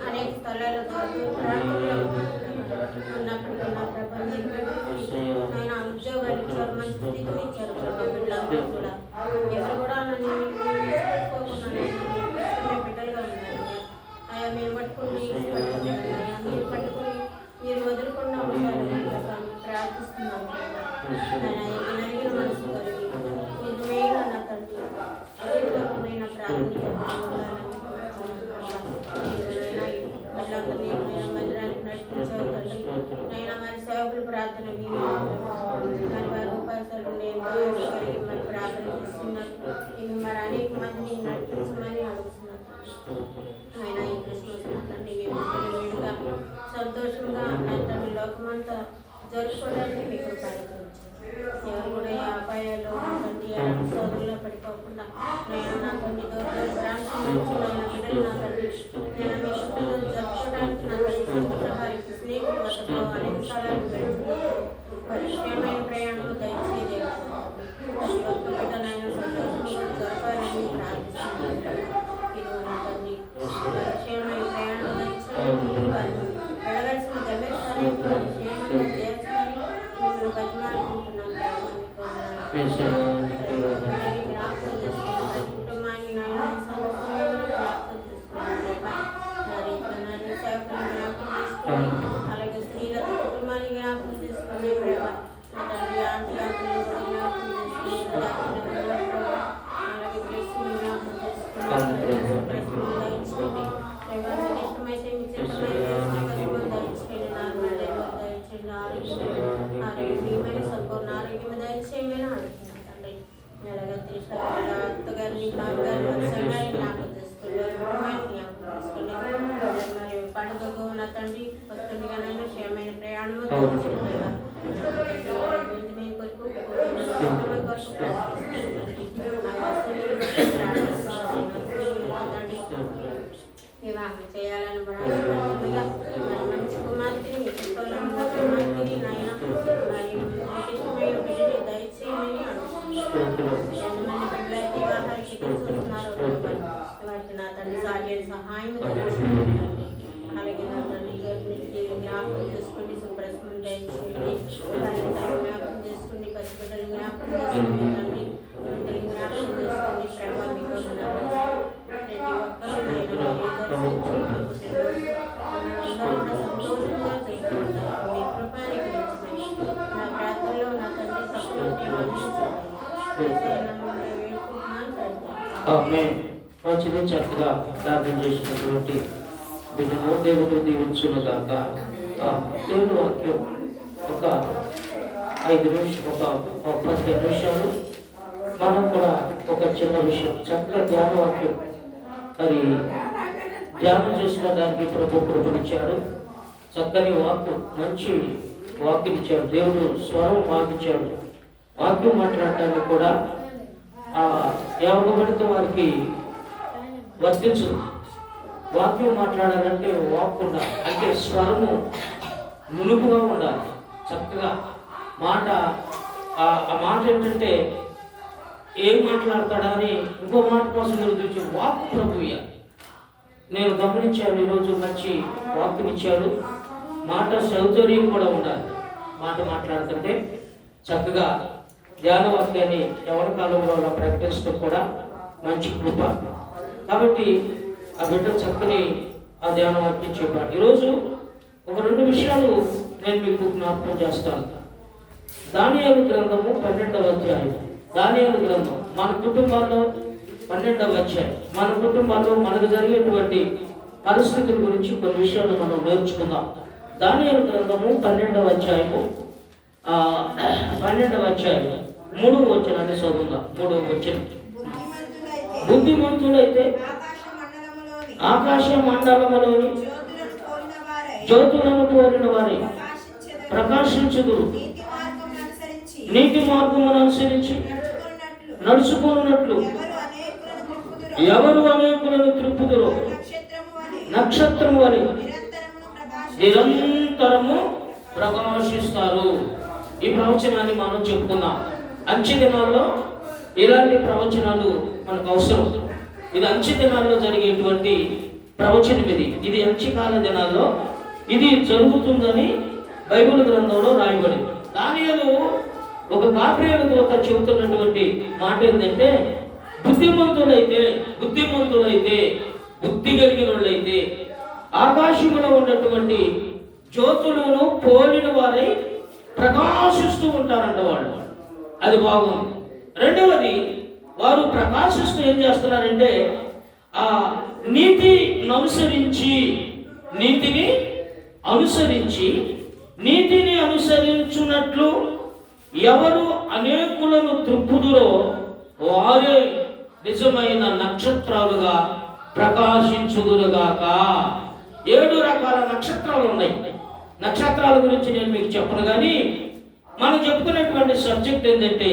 Speaker 3: అనేక స్థలాల్లో ఉన్నప్పటికీ నా ప్రభావం ఆయన ఉద్యోగాలు ఇచ్చారు, మంచి స్థితిని ఇచ్చారు ప్రభావ బిడ్డలందరూ కూడా. ఎవరు కూడా నన్ను బిడ్డలుగా ఉన్నారు అయ్యా. మేము పట్టుకుని మీరు పట్టుకుని మీరు వదులుకుండా ఉండాలని ప్రార్థిస్తున్నాము. వినగిన మనసు కలిగి నిజమేగా నా తండ్రి నేను మందిరానికి నడిపించారు తండ్రి. అయినా మరి సేవకులు ప్రార్థన మరి వారి ఉపాసాలు కలిగి మరి ప్రార్థన చేస్తున్నారు. ఇవి మరి అనేక మందిని నడిపించమని అడుగుతున్నారు. ఆయన ఈ క్రిస్మస్ తండ్రి వేడుక సంతోషంగా తండ్రి లోకమంతా జరుపుకోవడానికి మీకు కార్యక్రమించారు. ఎవరు కూడా ఈ అపాయాలు తండ్రి సోదరులో పడిపోకుండా నేను నా కొన్ని దూర ప్రాంతం నుంచి నా బిడ్డలు నా తండ్రి నేను మీ కుటుంబంలో జరుపుకోవడానికి నా తల్లి వారికి స్నేహితులు వద్దకు అనేక స్థలాలు పెడుతున్నారు. వారి క్షేమైన ప్రయాణంలో దయచేది బిడ్డలైన సంతోషంగా జరపాలని ప్రార్థిస్తున్నాను. ఇదిగో నా తండ్రి వారి క్షేమైన ప్రయాణంలో దయచేది వారిని వెళ్ళవలసిన గమ్యస్థానానికి క్షేమంగా చేర్చాలని మిమ్మల్ని బతిమాలుకుంటున్నాను. కుటుంబాన్ని అలాగే స్త్రీల కుటుంబాన్ని జ్ఞాపకం చేసుకునే తండ్రి ఆంటీ అలాగే ప్రెస్ని జ్ఞాపకం చేసుకుని ఇష్టమైతే మీ చిత్తమైన నార్మల్ దయచేయండి. ఆరోగ్యమైన సంపూర్ణ ఆరోగ్యం దయచేయమని అడుగుతున్నాను తండ్రి. అలాగే అత్తగారిని నాన్నగారిని వర్షంగారిని జ్ఞాపకం చేసుకోండి. మరి పండుగకు ఉన్న తండ్రి భక్తుడిగానైనా క్షేమైన ప్రయాణము వివాహం చేయాలని మంచి కుమార్తెని మీ కుటుంబంలో ఉన్న కుమార్తెని నాయన మరి ఇష్టమైన బిడ్డని దయచేయమని అడుగుతున్నాను. బిడ్డలైతే వివాహానికి చూస్తున్నారు వారికి నా తండ్రి సాధ్యం సహాయం అలాగే నా తండ్రి జ్ఞాపకం చేసుకోండి. సుప్రస్మం దయచేయండి. జ్ఞాపకం చేసుకోండి. పసిబిడ్డలు జ్ఞాపకం చేసుకోండి. తండ్రి బిడ్డలు జ్ఞాపకం చేసుకోండి. ప్రభావ మీకు ప్రతి ఒక్కరు సంతోషంగా చేసుకుంటారు. మీ కృపానికి నా ప్రార్థనలో నా తండ్రి
Speaker 1: మంచిది చక్కగా ప్రార్థన చేసినటువంటి బిడ్డను దేవుడు దీవించును గాక. దేవుడు వాక్యం ఒక 5 నిమిషాలు ఒక 15 నిమిషాలు మనం కూడా ఒక చిన్న విషయం చక్కగా ధ్యాన వాక్యం మరి ధ్యానం చేసుకోవడానికి ప్రభు కృపనిచ్చాడు. చక్కని వాక్యం మంచి వాక్యం ఇచ్చాడు. దేవుడు స్వరం మాకిచ్చాడు. వాక్యం మాట్లాడటానికి కూడా యావబడితో వారికి వర్తించదు. వాక్యం మాట్లాడాలంటే వాక్ ఉండాలి, అంటే స్వరము నునుపుగా ఉండాలి. చక్కగా మాట ఆ మాట ఏంటంటే ఏం మాట్లాడతాడా అని ఇంకో మాట కోసం ఎదుగుతూ వాక్ ప్రభుయ్య నేను గమనించాను. ఈరోజు మంచి వాక్యం ఇచ్చాడు. మాట సౌకర్యం కూడా ఉండాలి. మాట మాట్లాడుతుంటే చక్కగా ధ్యాన వాక్యాన్ని ఎవరి కాలంలో అలా ప్రకటిస్తూ కూడా మంచి కృప. కాబట్టి ఆ బిడ్డ చక్కని ఆ ధ్యాన వాక్యం చెప్పాడు. ఈరోజు ఒక 2 విషయాలు నేను మీకు జ్ఞాపకం చేస్తాను. దానియేలు గ్రంథము 12వ అధ్యాయం. దానియేలు గ్రంథం మన కుటుంబాల్లో 12వ అధ్యాయం. మన కుటుంబాల్లో మనకు జరిగేటువంటి పరిస్థితుల గురించి కొన్ని విషయాలు మనం నేర్చుకుందాం. దానియేలు గ్రంథము 12వ అధ్యాయము 12వ అధ్యాయం 3వ వచనాన్ని చదువుకుందాం. 3వ వచనం.
Speaker 3: బుద్ధిమంతులైతే
Speaker 1: బుద్ధిమంతులైతే ఆకాశ మండలములోని జ్యోతులను పోలిన వారి ప్రకాశించుదురు. నీతి మార్గమును అనుసరించి నడుచుకున్నట్లు ఎవరు అనేకులను త్రిప్పుదురు. నక్షత్రము వలె నిరంతరము ప్రకాశిస్తారు. ఈ ప్రవచనాన్ని మనం చెప్పుకున్నాం. అంచె దినాల్లో ఇలాంటి ప్రవచనాలు మనకు అవసరం. ఇది అంచె దినాల్లో జరిగేటువంటి ప్రవచనం. ఇది అంచెకాల దినాల్లో ఇది జరుగుతుందని బైబిల్ గ్రంథంలో రాయబడింది. దానియేలు ఒక గాబ్రియేలు దూత చెబుతున్నటువంటి మాట ఏంటంటే, బుద్ధిమంతులైతే బుద్ధి కలిగిన వాళ్ళైతే ఆకాశంలో ఉన్నటువంటి జ్యోతులను పోలిన వారై ప్రకాశిస్తూ ఉంటారంట వాళ్ళు. అది బాగుంది. రెండవది, వారు ప్రకాశిస్తూ ఏం చేస్తున్నారంటే నీతిని అనుసరించున్నట్లు ఎవరు అనేకులను త్రిప్పుదురో వారే నిజమైన నక్షత్రాలుగా ప్రకాశించుదురుగాక. 7 రకాల నక్షత్రాలు ఉన్నాయి. నక్షత్రాల గురించి నేను మీకు చెప్పను, కానీ మనం చెప్పుకున్నటువంటి సబ్జెక్ట్ ఏంటంటే,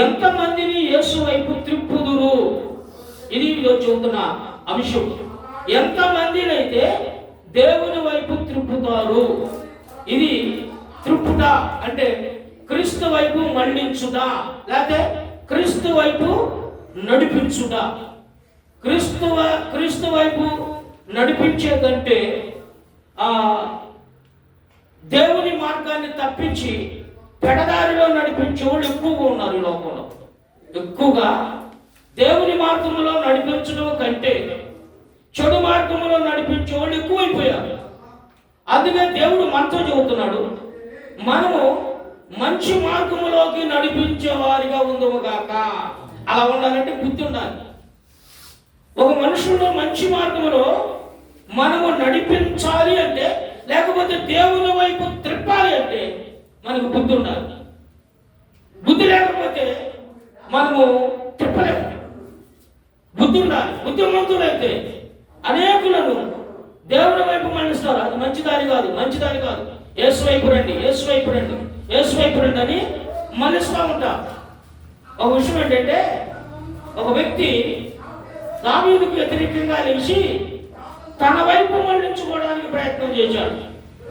Speaker 1: ఎంతమందిని యేసు వైపు త్రిప్పుదురు. ఇది చెబుతున్న అంశం. ఎంతమందినైతే దేవుని వైపు త్రిప్పుతారు. ఇది త్రిప్పుట అంటే క్రీస్తు వైపు మళ్లించుట, లేకపోతే క్రీస్తు వైపు నడిపించుట. క్రీస్తు వైపు నడిపించే కంటే దేవుని మార్గాన్ని తప్పించి పెడదారిలో నడిపించే వాళ్ళు ఎక్కువగా ఉన్నారు ఈ లోకంలో. ఎక్కువగా దేవుని మార్గంలో నడిపించడం కంటే చెడు మార్గంలో నడిపించే వాళ్ళు ఎక్కువైపోయారు. అందుకే దేవుడు మనతో చెబుతున్నాడు, మనము మంచి మార్గంలోకి నడిపించే వారిగా ఉందము గాక. అలా ఉండాలంటే బుద్ధి ఉండాలి. ఒక మనుషుల్లో మంచి మార్గంలో మనము నడిపించాలి అంటే, లేకపోతే దేవుని వైపు త్రిప్పాలి అంటే మనకు బుద్ధి ఉండాలి. బుద్ధి లేకపోతే మనము తిప్పలేము. బుద్ధి ఉండాలి. బుద్ధిమంతులైతే అనేకులను దేవుని వైపు మళ్ళిస్తారు. అది మంచి దారి కాదు. యేసు వైపు రండి అని మళ్ళిస్తూ ఉంటారు. ఒక విషయం ఏంటంటే, ఒక వ్యక్తి దావీదుకు వ్యతిరేకంగా లేచి తన వైపు మళ్ళించుకోవడానికి ప్రయత్నం చేశాడు.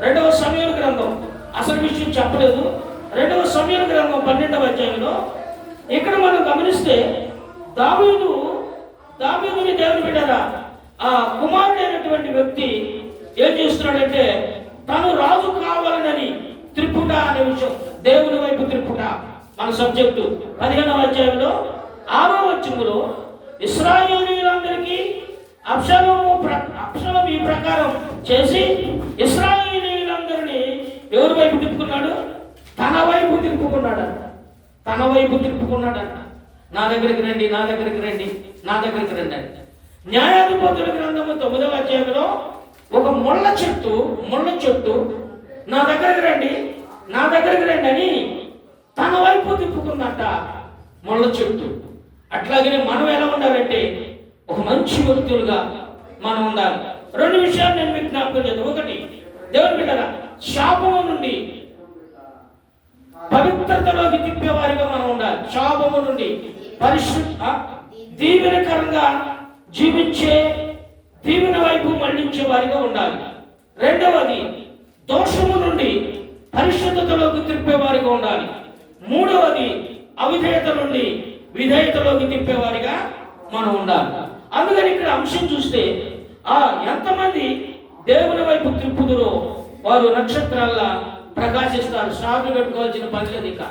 Speaker 1: 2వ సమూయేలు గ్రంథం, అసలు విషయం చెప్పలేదు, 2వ సమూయేలు గ్రంథం 12వ అధ్యాయంలో ఇక్కడ మనం గమనిస్తే, దావీదుని దేవుని బిడ్డరా ఆ కుమారుడైనటువంటి వ్యక్తి ఏం చేస్తున్నాడంటే, తను రాజు కావాలని త్రిపుట అనే విషయం, దేవుని వైపు త్రిపుట మన సబ్జెక్టు. 15వ అధ్యాయంలో 6వ వచనంలో ఇశ్రాయేలీయులందరికీ అబ్షాలోము ఈ ప్రకారం చేసి ఇశ్రాయేలీయులందరినీ ఎవరి వైపు తిప్పుకున్నాడు? తన వైపు తిప్పుకున్నాడట. నా దగ్గరికి రండి అంటే. న్యాయాధిపతుల గ్రంథము 9వ అధ్యాయంలో ఒక ముళ్ళ చెట్టు నా దగ్గరికి రండి అని తన వైపు తిప్పుకుందట ముళ్ళ చెట్టు. అట్లాగే మనం ఎలా ఉండాలంటే, ఒక మంచి వ్యక్తులుగా మనం ఉండాలి. 2 విషయాలు నేను మీకు జ్ఞాపకం చేద్దాం. ఒకటి, దేవుని బిడ్డరా, శాపము నుండి పవిత్రతలోకి తిప్పేవారిగా మనం ఉండాలి. శాపము నుండి దీవెనకరంగా జీవించే దీవెన వైపు మళ్లించే వారిగా ఉండాలి. రెండవది, దోషము నుండి పరిశుద్ధతలోకి తిప్పేవారిగా ఉండాలి. మూడవది, అవిధేయత నుండి విధేయతలోకి తిప్పేవారిగా మనం ఉండాలి. అందుకని ఇక్కడ అంశం చూస్తే, ఎంతమంది దేవుని వైపు తిప్పుదురో వారు నక్షత్రాల్లా ప్రకాశిస్తారు. స్టార్లు పెట్టుకోవాల్సిన పని లేదు, ఇక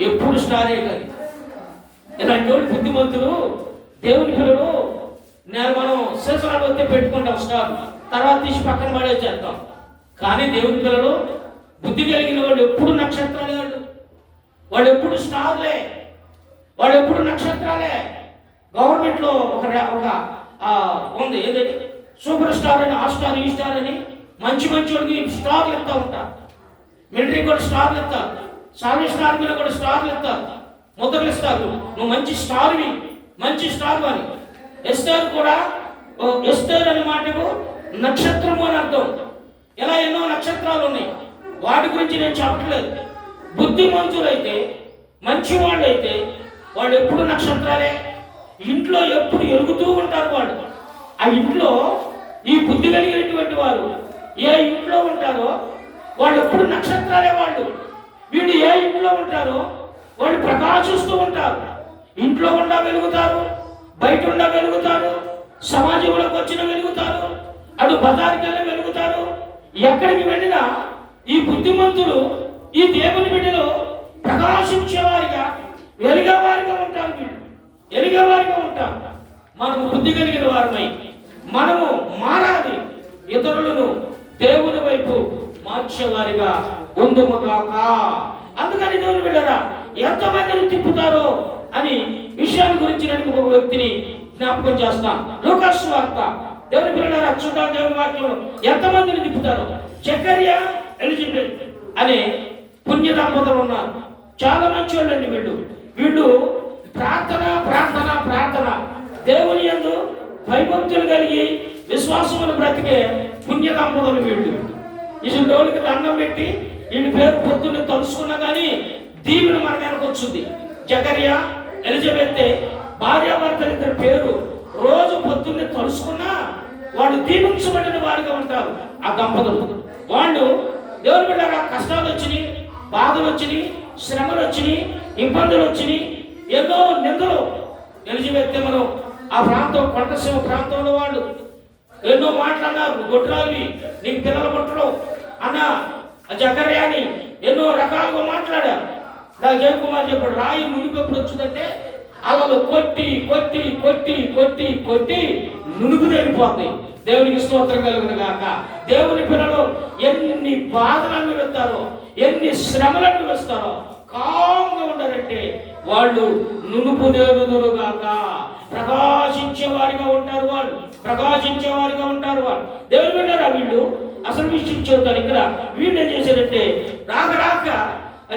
Speaker 1: ఎప్పుడు స్టారే కాదు. ఇలాంటి వాళ్ళు బుద్ధిమంతులు, దేవుని పిల్లలు. మనం శేషాలు వస్తే పెట్టుకుంటాం స్టార్, తర్వాత తీసి పక్కన పడేసేస్తాం. కానీ దేవుని పిల్లలు, బుద్ధి కలిగిన వాళ్ళు ఎప్పుడు నక్షత్రాలే, వాళ్ళు ఎప్పుడు స్టార్లే, వాళ్ళు ఎప్పుడు నక్షత్రాలే. గవర్నమెంట్లో ఒక ఉంది, ఏదైతే సూపర్ స్టార్ అని, ఆ స్టార్ ఈ స్టార్ అని మంచి వాళ్ళకి స్టార్లు ఇస్తూ ఉంటారు. మిలిటరీ కూడా స్టార్లు ఇస్తారు. సాల్వేషన్ ఆర్మీలో కూడా స్టార్లు ఇస్తారు, ముద్రలు ఇస్తారు. నువ్వు మంచి స్టార్వి, మంచి స్టార్ అని. ఎస్తేర్ కూడా, ఎస్తేర్ అనే మాటకు నక్షత్రము అని అర్థం. ఇలా ఎన్నో నక్షత్రాలు ఉన్నాయి, వాటి గురించి నేను చెప్పట్లేదు. బుద్ధిమంతులైతే, మంచి వాళ్ళైతే వాళ్ళు ఎప్పుడు నక్షత్రాలే, ఇంట్లో ఎప్పుడు ఎరుగుతూ ఉంటారు వాళ్ళు. ఆ ఇంట్లో ఈ బుద్ధి కలిగినటువంటి వారు ఏ ఇంట్లో ఉంటారో వాళ్ళు ఎప్పుడు నక్షత్రాలే. వీళ్ళు ఏ ఇంట్లో ఉంటారో వాళ్ళు ప్రకాశిస్తూ ఉంటారు. ఇంట్లో ఉండా వెలుగుతారు, బయట ఉండా వెలుగుతారు, సమాజంలోకి వచ్చిన వెలుగుతారు, అటు బజార్కి వెళ్ళి వెలుగుతారు. ఎక్కడికి వెళ్ళినా ఈ బుద్ధిమంతులు, ఈ దేవుని బిడ్డలు ప్రకాశించేవారిగా, వెలిగేవారిగా ఉంటారు. వీళ్ళు ఎలిగేవారిగా ఉంటారు. మనము బుద్ధి కలిగిన వారమై మనము మారాలి, ఇతరులను దేవుని వైపు మార్చేవారిగా ఉందుముగాక. అందుకని దేవుని బిడ్డరా, ఎంతమందిని తిప్పుతారో అని విషయాల గురించి నేను ఒక వ్యక్తిని జ్ఞాపకం చేస్తాను. లూకాసు వార్త, దేవుని బిడ్డరా చూద్దాం. దేవుని వాక్యంలో ఎంతమందిని తిప్పుతారో. జకర్యా, ఎలిజబెత్ అనే పుణ్య దంపతులు ఉన్నారు. చాలా మంచి వాళ్ళండి వీళ్ళు ప్రార్థన ప్రార్థన ప్రార్థన, దేవుని యందు భయభక్తులు కలిగి విశ్వాసమును బ్రతికే పుణ్య దంపతులు వీళ్ళు. ఈ రోజుకి దండం పెట్టి వీళ్ళ పేరు పొద్దున్నే తలుసుకున్నా కానీ దీవెన మన మీదకి వచ్చింది. జకర్యా, ఎలిజబెత్ భార్యాభర్తలు ఇద్దరు పేరు రోజు పొద్దున్నే తలుసుకున్నా వాళ్ళు దీవించబడిన వారిగా ఉంటారు. ఆ దంపతులు వాళ్ళు దేవుని బిడ్డరా కష్టాలు వచ్చినాయి, బాధలు వచ్చినాయి, శ్రమలు వచ్చినాయి, ఇబ్బందులు వచ్చినాయి, ఎన్నో నిందలు. ఎలిజబెత్ మనం ఆ ప్రాంతం, కొండసీమ ప్రాంతంలో వాళ్ళు ఎన్నో మాట్లాడినారు. గొడ్రాలి, నీకు పిల్లలు పుట్టడం అన్న జకర్యాని ఎన్నో రకాలుగా మాట్లాడారు. జయకుమార్ చెప్పాడు, రాయి నునుపు ఎప్పుడు వచ్చిందంటే అలా కొట్టి కొట్టి కొట్టి కొట్టి కొట్టి నునుగు తేలిపోతాయి. దేవునికి స్తోత్రం కలుగును గాక. దేవుని పిల్లలు ఎన్ని బాధలు అనుభవిస్తారో, ఎన్ని శ్రమలు అనుభవిస్తారో కాంగా ఉండాలంటే వాళ్ళు నునుపు దేవుడుగాక ప్రకాశించే వారిగా ఉంటారు. వాళ్ళు ప్రకాశించే వారిగా ఉంటారు. వాళ్ళు దేవుని బిడ్డరా, వీళ్ళు అసలు విషయం చెబుతారు. ఇక్కడ వీళ్ళు ఏం చేశారంటే రాక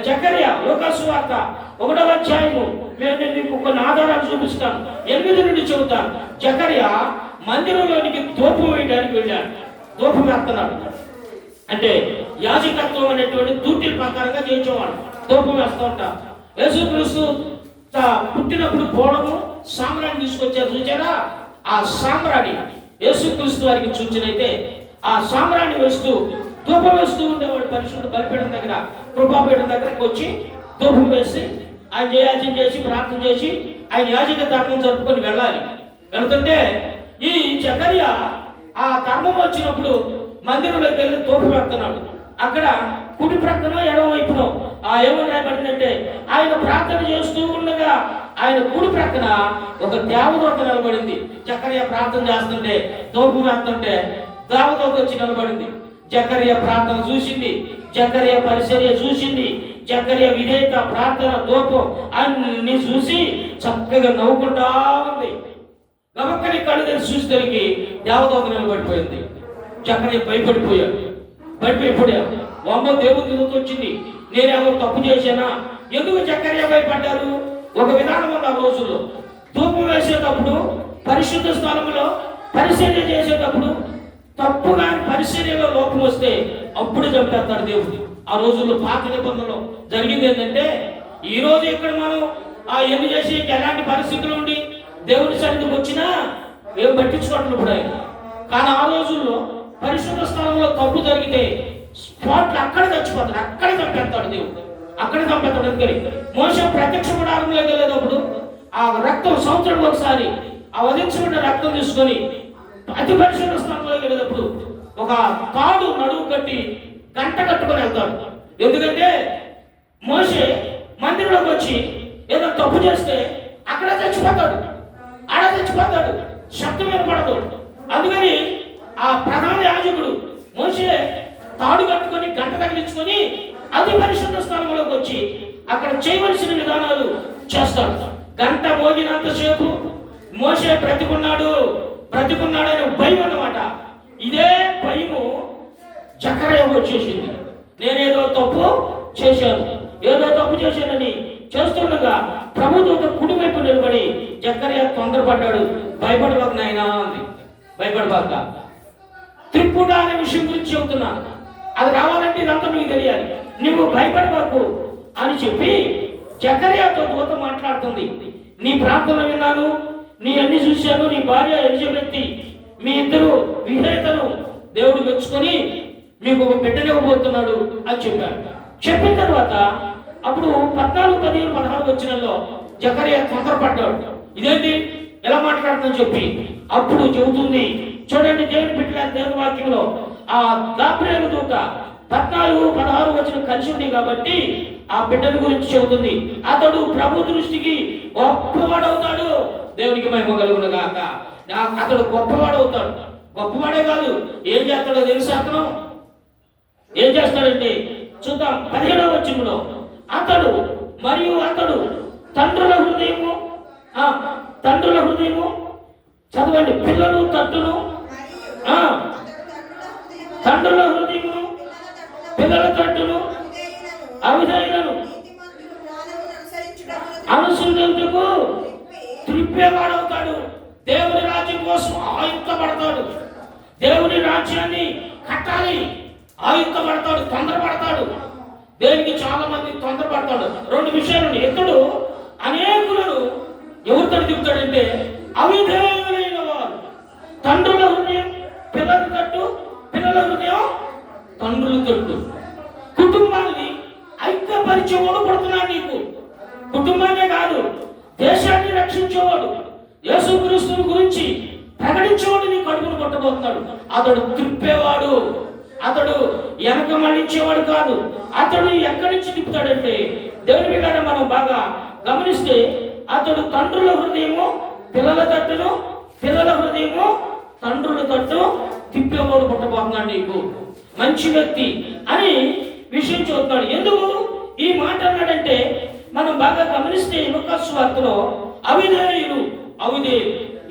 Speaker 1: జకర్యా, లూకాసు వార్త 1వ అధ్యాయము, నేను మీకు కొన్ని ఆధారాలు చూపిస్తాను. 8 నుండి చెబుతాను. జకర్యా మందిరంలోనికి ధూపం వేయడానికి వెళ్ళాడు. ధూపం వేస్తున్నాడు అంటే యాజకత్వం అనేటువంటి డ్యూటీల ప్రకారంగా చేయించేవాడు. ధూపం వేస్తూ ఉంటారు. యేసుక్రీస్తు పుట్టినప్పుడు పోవడము సామ్రాణి తీసుకొచ్చారు, చూచారా? ఆ సామ్రాణి యేసుక్రీస్తు వారికి సూచనైతే ఆ సామ్రాణి వేస్తూ ధూపం వేస్తూ ఉండేవాడు. పరిశుద్ధ బలిపీఠం దగ్గర, కృపాపీఠం దగ్గరకు వచ్చి ధూపం వేసి ఆయన జయాచన చేసి ప్రార్థన చేసి ఆయన యాజక ధర్మం జరుపుకొని వెళ్ళాలి. వెళ్తుంటే ఈ జకర్యా ఆ ధర్మం వచ్చినప్పుడు మందిరంలోకి వెళ్ళి ధూపం పెడుతున్నాడు. అక్కడ కుడి ప్రక్కన ఎడమ వైపున ఏమని రాయబడిందంటే ఆయన ప్రార్థన చేస్తూ ఉండగా ఆయన కుడి ప్రక్కన ఒక దేవదూత నిలబడింది. జకర్యా ప్రార్థన చేస్తుంటే, ధూపం వేస్తుంటే దేవదూత వచ్చి నిలబడింది. జకర్యా ప్రార్థన చూసింది, జకర్యా పరిచర్య చూసింది, జకర్యా విధేయత, ప్రార్థన, ధూపం అన్ని చూసి చక్కగా నవ్వుకుంటా ఉంది. గమక్కని కళ్ళు తెరిచి చూసేసరికి దేవదూత నిలబడిపోయింది. జకర్యా భయపడిపోయాడు. అమ్మ దేవుని దూత వచ్చింది, నేనేమో తప్పు చేశానా? ఎందుకు జకర్యా భయపడ్డారు? ఒక విధానం ఉంది ఆ రోజుల్లో. ధూపం వేసేటప్పుడు పరిశుద్ధ స్థలంలో పరిచర్య చేసేటప్పుడు తప్పుగా పరిచర్యలో లోపం వస్తే అప్పుడు చంపేస్తాడు దేవుడు. ఆ రోజుల్లో పాత నిబంధనలో జరిగింది ఏంటంటే, ఈ రోజు ఇక్కడ మనం ఎన్ని చేసి ఎలాంటి పరిస్థితులు ఉండి దేవుని సన్నిధికి వచ్చినా ఏం పట్టించుకోవట్లేదు ఇప్పుడు ఆయన. కానీ ఆ రోజుల్లో పరిశుద్ధ స్థలంలో తప్పు జరిగితే స్పాట్లు అక్కడ చచ్చిపోతాడు, అక్కడే చంపేస్తాడు దేవుడు, అక్కడే చంపేస్తాడు. అందుకని మోషే ప్రత్యక్ష గుడారంలోకి వెళ్ళేటప్పుడు ఆ రక్తం సంవత్సరం ఒకసారి ఆ వధించబడిన రక్తం తీసుకొని అతి పరిశుద్ధ స్థలంలోకి వెళ్ళేటప్పుడు ఒక తాడు నడువు కట్టి గంట కట్టుకొని వెళ్తాడు. ఎందుకంటే మోషే మందిరంలోకి వచ్చి ఏదో తప్పు చేస్తే అక్కడ చచ్చిపోతాడు, ఆడ చచ్చిపోతాడు, శబ్దం వినపడదు. అందుకని ఆ ప్రధాన యాజకుడు మోషే తాడు కట్టుకొని గంట తగిలించుకొని అతి పరిశుద్ధ స్థలంలోకి వచ్చి అక్కడ చేయవలసిన విధానాలు చేస్తాడు. గంట మోగినంతసేపు మోషే బ్రతికున్నాడనే భయం అన్నమాట. ఇదే భయము జకర్యాకు వచ్చేసింది. నేనేదో తప్పు చేశాను, ఏదో తప్పు చేశానని చేస్తుండగా ప్రభుత్వ కుడివైపు నిలబడి జకర్యా తొందరపడ్డాడు. భయపడబాక నాయనా అంది. భయపడబాక. త్రిపుట అనే విషయం గురించి చెబుతున్నా. అది రావాలంటే ఇదంతా మీకు తెలియాలి. నువ్వు భయపడబాకు అని చెప్పి జకర్యాతో దూత మాట్లాడుతుంది. నీ ప్రార్థన విన్నాను, నీ అన్ని చూశాను, నీ భార్య ఎలిజబెత్ మీ ఇద్దరు విధేయతను దేవుడు మెచ్చుకొని మీకు ఒక బిడ్డనివ్వబోతున్నాడు అని చెప్పాడు. చెప్పిన తర్వాత అప్పుడు 14, 15, 16 వచనంలో జకర్యా తొందరపడ్డాడు. ఇదేంటి ఎలా మాట్లాడుతుందని చెప్పి అప్పుడు చెబుతుంది. చూడండి, దేవుని బిడ్డల దేవుని వాక్యంలో ఆ గాబ్రియేలు దూత 14, 16 వచనం కలిసి ఉంది కాబట్టి ఆ బిడ్డల గురించి చెబుతుంది. అతడు ప్రభు దృష్టికి గొప్పవాడవుతాడు. దేవునికి మహిమ కలుగును గాక. అతడు గొప్పవాడవుతాడు. గొప్పవాడే కాదు, ఏం చేస్తాడో తెలుసా? అతను ఏం చేస్తాడంటే చూద్దాం. 17వ వచనంలో అతడు తండ్రుల హృదయము చదవండి. పిల్లలు తట్టును, తండ్రుల హృదయము పిల్లల తట్టును అవిధేయులను అనుసరించుటకు త్రిప్పేవాడవుతాడు. దేవుని రాజ్యం కోసం ఆయుక్తపడతాడు. దేవుని రాజ్యాన్ని కట్టాలి, ఆయుక్తపడతాడు, తొందరపడతాడు. దేనికి చాలా మంది తొందరపడతాడు. 2 విషయాలు. ఇతడు అనేకులను ఎవరితో తిప్పుతాడంటే అవిధేయులైన వారు. తండ్రుల హృదయం పిల్లల తట్టు, పిల్లల హృదయం తండ్రుల తట్టు. కుటుంబాన్ని ఐక్యపరిచేవాడు పడుతున్నాడు నీకు. కుటుంబాన్నే కాదు, దేశాన్ని రక్షించేవాడు, యేసుక్రీస్తుని గురించి ప్రకటించేవాడు నీ కడుపును కొట్టబోతున్నాడు. అతడు తిప్పేవాడు, అతడు వెనక మళ్ళించేవాడు కాదు. అతడు ఎక్కడి నుంచి తిప్పుతాడంటే దేవుని బిడ్డ మనం బాగా గమనిస్తే అతడు తండ్రుల హృదయము పిల్లల తట్టును, పిల్లల హృదయము తండ్రుల తట్టు తిప్పేవాడు పుట్టబోతున్నాడు నీకు. మంచి వ్యక్తి అని విషయం చూస్తున్నాడు. ఎందుకు ఈ మాట అన్నాడంటే మనం బాగా గమనిస్తే లూకాసు వార్తలో అవిధేయులు.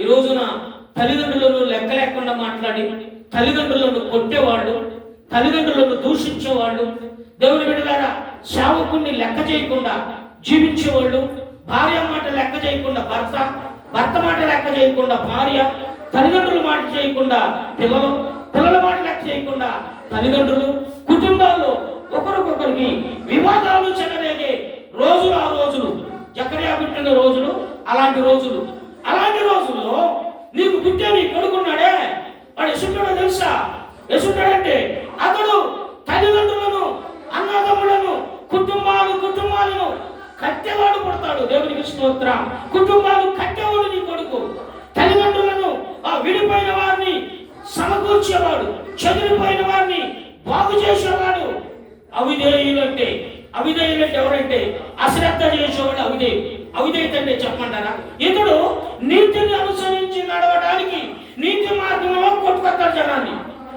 Speaker 1: ఈ రోజున తల్లిదండ్రులను లెక్క లేకుండా మాట్లాడి, తల్లిదండ్రులను కొట్టేవాళ్ళు, తల్లిదండ్రులను దూషించేవాళ్ళు, దేవుని బిడ్డలారా సేవకుణ్ణి లెక్క చేయకుండా జీవించేవాళ్ళు, భార్య మాట లెక్క చేయకుండా భర్త, భర్త మాట లెక్క చేయకుండా భార్య, తల్లిదండ్రుల మాట చేయకుండా పిల్లలు, పిల్లల మాట లెక్క చేయకుండా తల్లిదండ్రులు, కుటుంబాల్లో ఒకరికొకరికి వివాదాలు చెలరేగే రోజులు ఆ రోజులు. జకర్యా పుట్టిన రోజులు అలాంటి రోజులు. అలాంటి రోజుల్లో నీకు పుట్టే నీ కొడుకున్నాడే, వాడు ఎసుంటాడో తెలుసా? ఎసుంటాడంటే అతడు తల్లిదండ్రులను, అన్నదమ్ములను, కుటుంబాలను కట్టేవాడు పుడతాడు. దేవునికి స్తోత్రం. కుటుంబాలు కట్టేవాడు నీ కొడుకు. తల్లిదండ్రులను విడిపోయిన వారిని సమకూర్చేవాడు, చెదిరిపోయిన వారిని బాగు చేసేవాడు. అవిధేయులంటే ఎవరంటే అశ్రద్ధ చేసేవాడు అవిధేయత అంటే చెప్పమంటారా? ఇతడు నీతిని అనుసరించి నడవడానికి నీతి మార్గంలో కొట్టుకొస్తాడు జనాన్ని.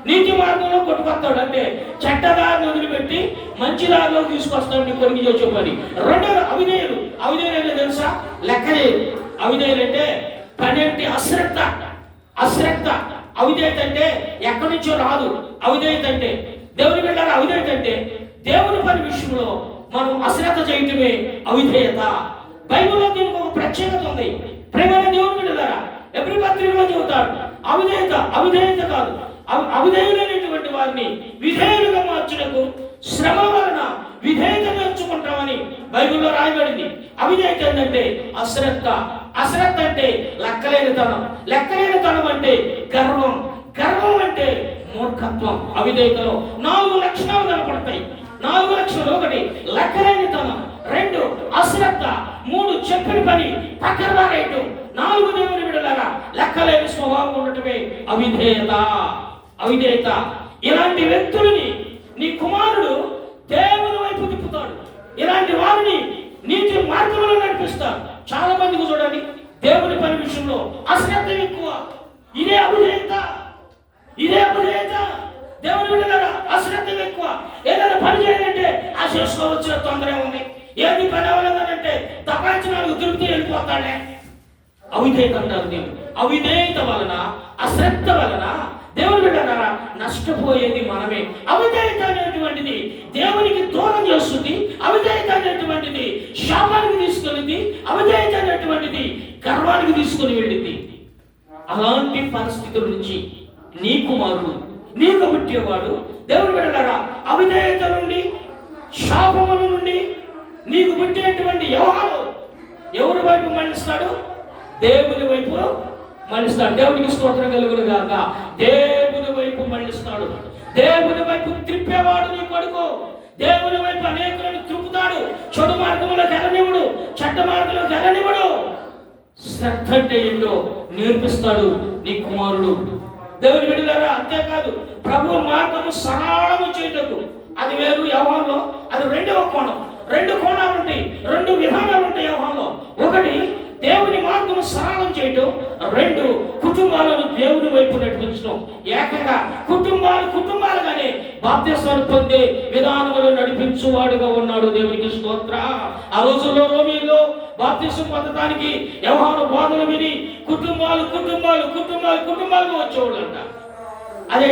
Speaker 1: నీతి మార్గంలో కొట్టుకొస్తాడు అంటే చెడ్డదారిని వదిలిపెట్టి మంచి దారిలో తీసుకొస్తాడు నీ కొడుకు చేసే పని. 2 అవిధేయులు అంటే తెలుసా? లెక్కలేదు. అవిధేయులు అంటే పని అంటే అశ్రద్ధ. అవిధేయత అంటే ఎక్కడి నుంచో రాదు. అవిధేయత అంటే దేవుని బిడ్డల అవిధేయత అంటే దేవుని పని విషయంలో మనం అశ్రద్ధ చేయటమే అవిధేయత. బైబిల్లో దీనికి ఒక ప్రత్యేకత ఉంది. ప్రేమైన దేవుని బిడ్డలారా, ఎబ్రీ పత్రికలో చెబుతాడు అవిధేయత కాదు, అవిధేయులైనటువంటి వారిని విధేయులుగా మార్చుటకు శ్రమ వలన విధేయత నేర్చుకుంటామని బైబిల్లో రాయబడింది. అవిధేయత ఏంటంటే అశ్రద్ధ అంటే లెక్కలేనితనం అంటే గర్వం అంటే మూర్ఖత్వం. అవిధేయతలో 4 లక్షణాలు కనపడతాయి. 4 లక్షణాలు. 1 లెక్కలేనితనం, 2 అశ్రద్ధ, 3 చెప్పిన పని పక్కన పారేయటం, 4 దేవుని బిడ్డలారా లెక్కలేని స్వభావం ఉండటమే అవిధేయత. ఇలాంటి వ్యక్తులని నీ కుమారుడు దేవుని వైపు తిప్పుతాడు. ఇలాంటి వారిని నీతి మార్గంలో నడిపిస్తాడు. చాలా మందికి చూడండి, దేవుని పని విషయంలో అశ్రద్ధ ఎక్కువ. ఇదే అవిధేయత. దేవుని బిడ్డలారా అశ్రద్ధ ఎక్కువ. ఏదైనా పని చేయాలంటే ఆ చేసుకోవచ్చిన తొందర ఉంది. ఏది పని అవ్వలేదంటే తపాయించినాడు తిరుగుతూ వెళ్ళిపోతాడే. అవిధేయత అంటారు. అవిధేయత వలన, అశ్రద్ధ వలన దేవుని బిడ్డలారా నష్టపోయేది మనమే. అవిధేయత అనేటువంటిది దేవునికి దూరం చేస్తుంది. అవిధేయత అనేటువంటిది శాపానికి తీసుకెళ్ళింది. అవిధేయత అనేటువంటిది గర్వానికి తీసుకుని వెళ్ళింది. అలాంటి పరిస్థితుల నుంచి నీ కుమారుడు, నీకు పుట్టేవాడు, దేవుడు వెళ్ళారా, అవిధేయత నుండి, శాపముల నుండి నీకు పుట్టేటువంటి వ్యవహారం ఎవరి వైపు మళ్ళిస్తాడు? దేవుని వైపు మళ్ళిస్తాడు. దేవునికి స్తోత్రం కలుగును గాక. దేవుని వైపు మళ్ళిస్తాడు. దేవుని వైపు త్రిప్పేవాడు నీ కొడుకు. దేవుని వైపు అనేకులను త్రిప్పుతాడు. చెడు మార్గంలో వెళ్ళనివ్వడు, చెడ్డ మార్గంలో వెళ్ళనివ్వడు. శ్రద్ధ అంటే ఏంటో నేర్పిస్తాడు నీ కుమారుడు. దేవుని బిడ్డలారా, అంతేకాదు ప్రభు మార్గము సరళము చేయటకు, అది వేరు వ్యవహారంలో, అది రెండవ కోణం. రెండు కోణాలు ఉంటాయి, రెండు విధానాలు ఉంటాయి వ్యవహారంలో. ఒకటి దేవుని మార్గము సరళం చేయటం, రెండు కుటుంబాలను దేవుని వైపు నడిపించడం. ఏకంగా కుటుంబాలుగానే బాప్తిస్మాలు పొందే విధానములు నడిపించువాడుగా ఉన్నాడు. దేవునికి స్తోత్ర. ఆ రోజుల్లో రోమీలో బాప్తిస్మం పొందడానికి వ్యవహార బోధన విని కుటుంబాలు వచ్చేవాళ్ళు అంట. అదే